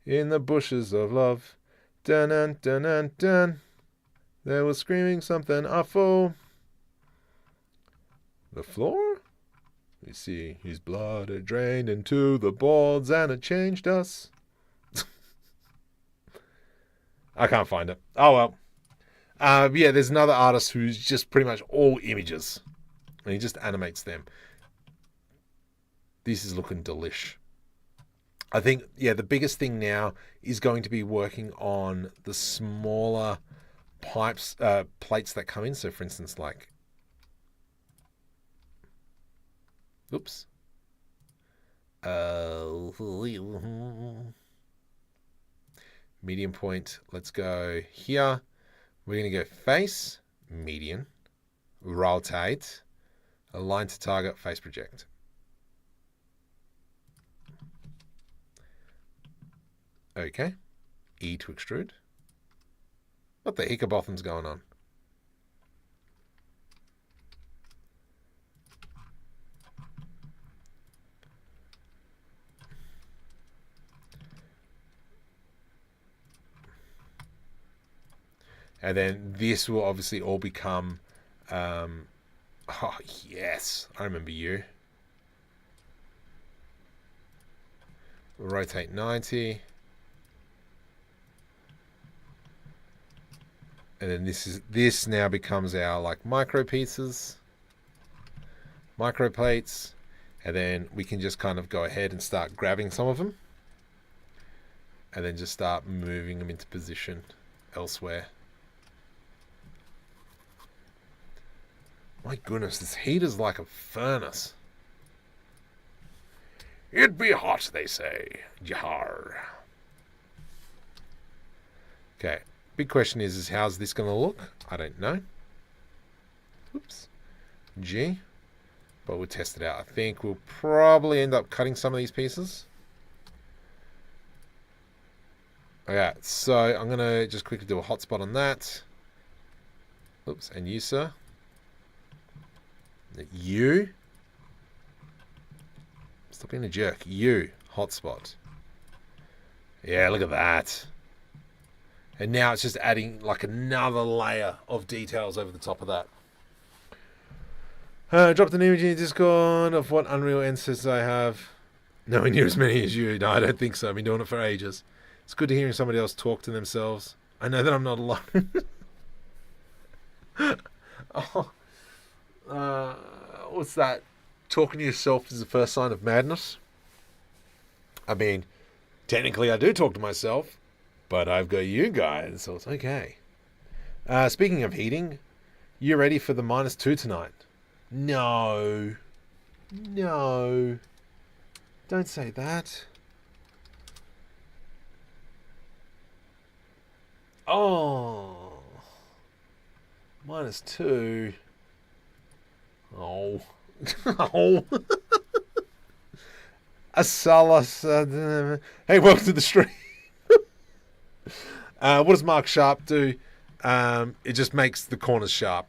In the bushes of love, dun dun dun dun dun, they were screaming something awful. The floor? We see his blood had drained into the boards and it changed us. I can't find it. Oh well. Yeah, there's another artist who's just pretty much all images. And he just animates them. This is looking delish. I think, yeah, the biggest thing now is going to be working on the smaller plates that come in. So, for instance, like, oops. Medium point. Let's go here. We're going to go face, median, rotate, align to target, face project. Okay. E to extrude. What the hickabotham's going on? And then this will obviously all become... oh, yes. I remember you. Rotate 90. And then this now becomes our like micro pieces, micro plates, And then we can just kind of go ahead and start grabbing some of them. And then just start moving them into position elsewhere. My goodness, this heat is like a furnace. It be hot, they say. Jahar. Okay. Big question is how's this going to look? I don't know. Oops. G. But we'll test it out. I think we'll probably end up cutting some of these pieces. Okay, so I'm going to just quickly do a hotspot on that. Oops, and you, sir. You. Stop being a jerk. You. Hotspot. Yeah, look at that. And now it's just adding like another layer of details over the top of that. Dropped an image in Discord of what Unreal ancestors I have. Nowhere near as many as you. No, I don't think so. I've been doing it for ages. It's good to hearing somebody else talk to themselves. I know that I'm not alone. What's that? Talking to yourself is the first sign of madness. I mean, technically I do talk to myself, but I've got you guys, so it's okay. Speaking of heating, you ready for the -2 tonight? No. No. Don't say that. Oh. -2. Oh. Oh. Asalas. Hey, welcome to the stream. What does Mark Sharp do? It just makes the corners sharp.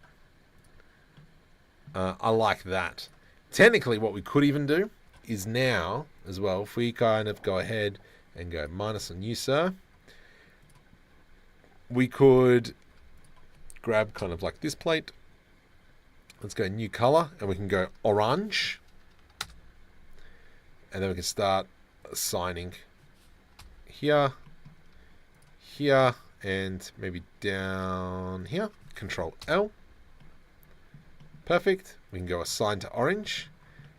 I like that. Technically, what we could even do is now, as well, if we kind of go ahead and go minus on you, sir, we could grab kind of like this plate. Let's go new color, and we can go orange. And then we can start assigning here, here, and maybe down here. Control L. Perfect. We can go assign to orange.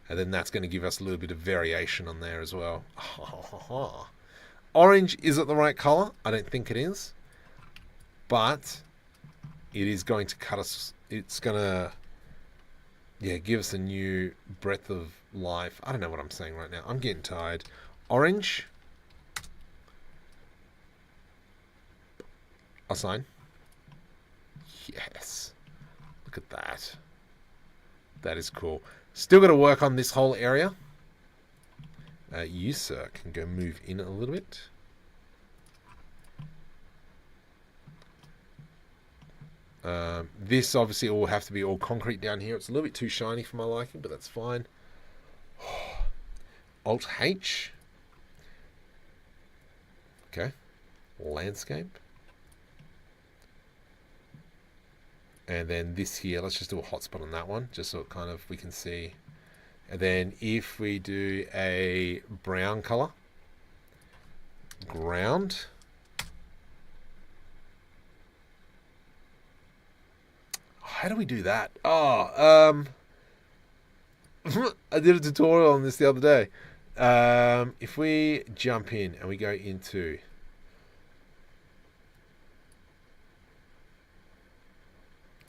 And then that's going to give us a little bit of variation on there as well. Orange isn't the right color. I don't think it is. But it is going to cut us. It's going to, yeah, give us a new breath of life. I don't know what I'm saying right now. I'm getting tired. Orange. Assign. Yes. Look at that. That is cool. Still got to work on this whole area. You, sir, can go move in a little bit. This obviously will have to be all concrete down here. It's a little bit too shiny for my liking, but that's fine. Alt H. Okay. Landscape. And then this here, let's just do a hotspot on that one, just so it kind of we can see. And then if we do a brown color, ground. How do we do that? Oh, I did a tutorial on this the other day. If we jump in and we go into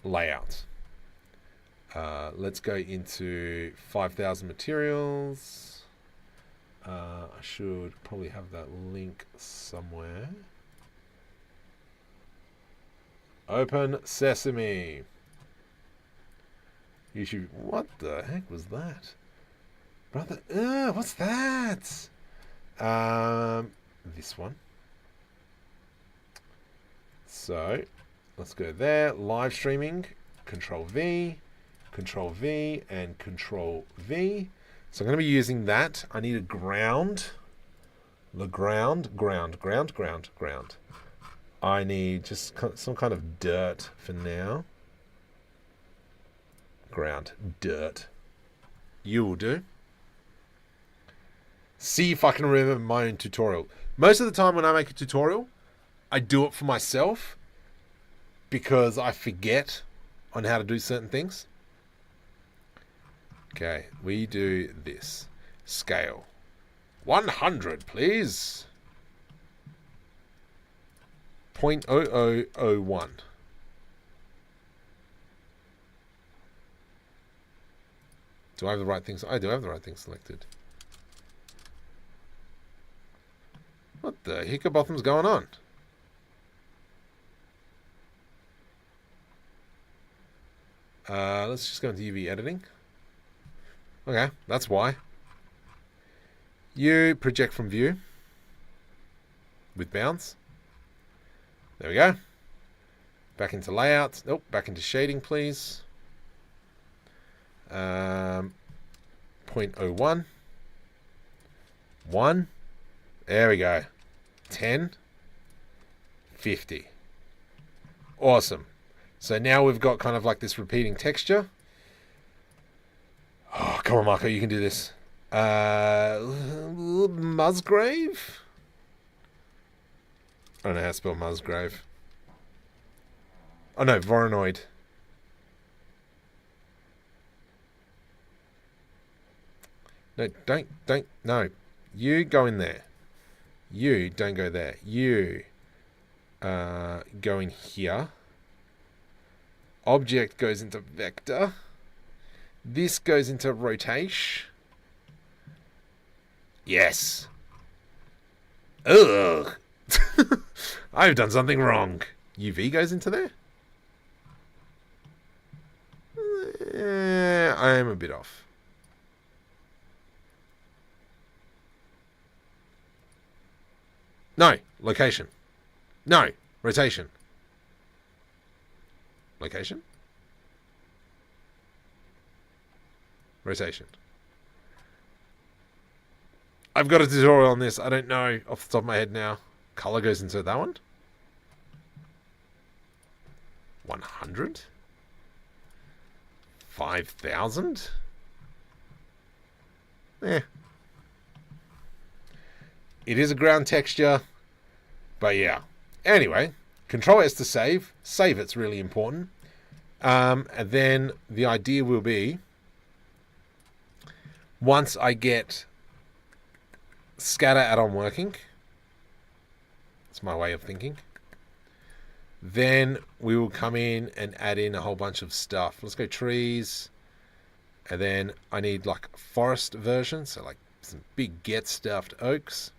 layout, let's go into 5,000 materials. I should probably have that link somewhere. Open Sesame. You should. What the heck was that, brother? What's that? This one. So let's go there. Live streaming. Control V, and Control V. So I'm going to be using that. I need a ground. The ground. I need just some kind of dirt for now. Ground. Dirt. You will do. See if I can remember my own tutorial. Most of the time when I make a tutorial, I do it for myself because I forget on how to do certain things. Okay, we do this. Scale. 100, please. 0.0001. Do I have the right things? I do have the right thing selected. What the hickerbotham's going on? Let's just go into UV editing. Okay, that's why. You project from view with bounds. There we go. Back into layout. Nope, back into shading, please. 0.01. 1. There we go. 10. 50. Awesome. So now we've got kind of like this repeating texture. Oh, come on, Marco, you can do this. Musgrave? I don't know how to spell Musgrave. Oh no, Voronoi. No, don't, no. You go in there. You don't go there. You go in here. Object goes into vector. This goes into rotation. Yes. Ugh. I've done something wrong. UV goes into there? I am a bit off. No. Location. No. Rotation. Location? Rotation. I've got a tutorial on this. I don't know off the top of my head now. Color goes into that one. 100? 5,000? Eh. It is a ground texture. But yeah. Anyway, Control S to save. Save it's really important. And then the idea will be, once I get scatter add-on working, that's my way of thinking, then we will come in and add in a whole bunch of stuff. Let's go trees, and then I need like forest version, so like some big get stuffed oaks.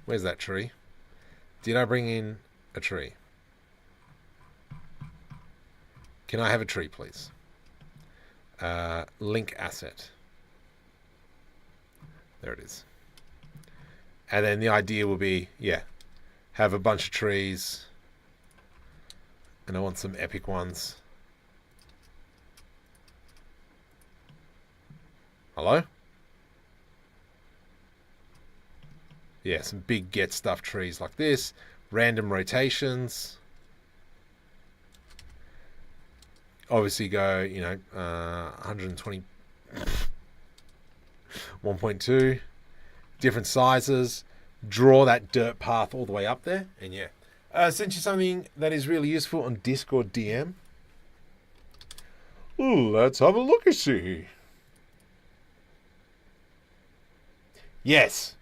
Where's that tree? Did I bring in a tree? Can I have a tree, please? Link asset. There it is. And then the idea will be, yeah, have a bunch of trees. And I want some epic ones. Hello? Yeah, some big get stuff trees like this. Random rotations. Obviously go, 120, 1.2, different sizes. Draw that dirt path all the way up there. And yeah, sent you something that is really useful on Discord DM. Let's have a look-see. Yes.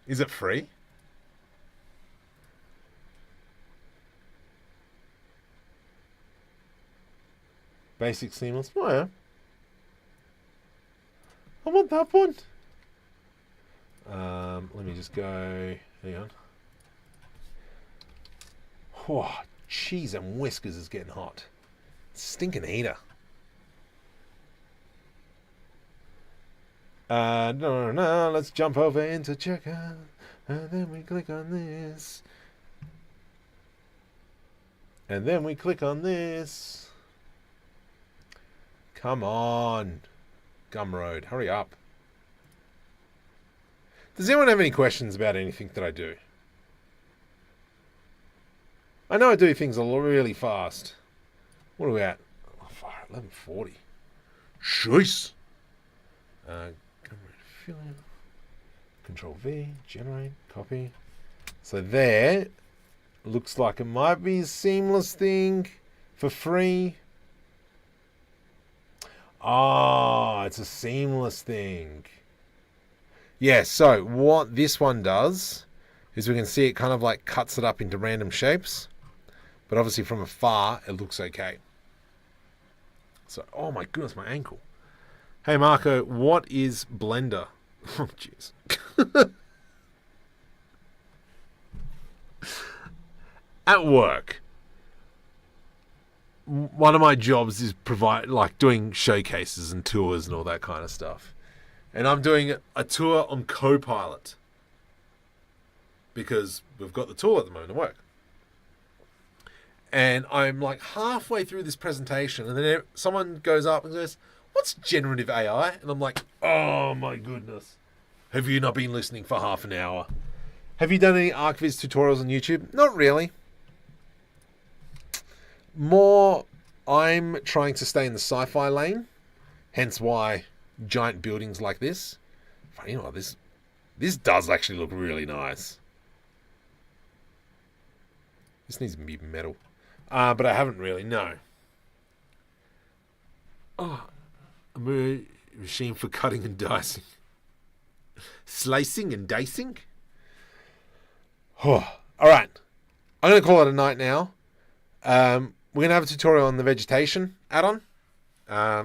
Is it free? Basic seamless. Oh, yeah. I want that one. Let me just go. Hang on. Oh, cheese and whiskers is getting hot. Stinking heater. No. Let's jump over into checkout. And then we click on this. And then we click on this. Come on. Gumroad, hurry up. Does anyone have any questions about anything that I do? I know I do things really fast. What are we at? Oh, fire, 11:40. Jeez. Control V, generate, copy. So there, Looks like it might be a seamless thing for free. Oh, it's a seamless thing. Yeah, so what this one does is we can see it kind of like cuts it up into random shapes. But obviously from afar, it looks okay. So, oh my goodness, my ankle. Hey Marco, what is Blender? Oh, jeez. At work, one of my jobs is doing showcases and tours and all that kind of stuff. And I'm doing a tour on Copilot because we've got the tool at the moment at work. And I'm like halfway through this presentation, and then someone goes up and goes, "What's generative AI?" And I'm like, "Oh my goodness. Have you not been listening for half an hour? Have you done any ArcViz tutorials on YouTube?" Not really. More, I'm trying to stay in the sci-fi lane, hence why giant buildings like this. Funny, this does actually look really nice. This needs to be metal, but I haven't really. No. Oh, a machine for cutting and dicing, slicing and dicing. Oh, all right, I'm gonna call it a night now. We're going to have a tutorial on the vegetation add-on.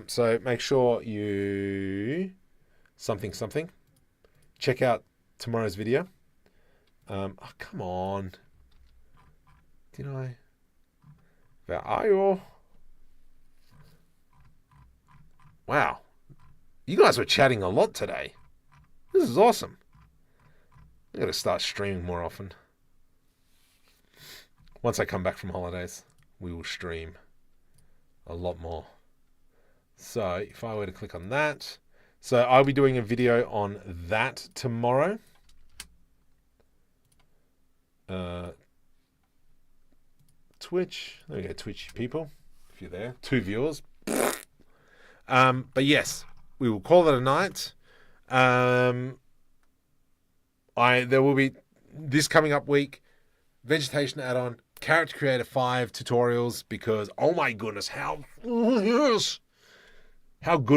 So make sure you check out tomorrow's video. Oh, come on. Did I? Where are you? Wow. You guys were chatting a lot today. This is awesome. I'm going to start streaming more often. Once I come back from holidays, we will stream a lot more. So if I were to click on that, so I'll be doing a video on that tomorrow. Twitch, there we go, Twitch people, if you're there, 2 viewers. But yes, we will call it a night. There will be this coming up week, vegetation add-on, Character Creator 5 tutorials, because oh my goodness, how good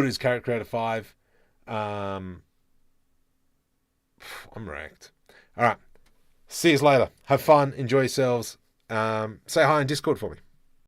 is Character Creator 5? I'm wrecked. All right, see you later. Have fun, enjoy yourselves. Say hi in Discord for me.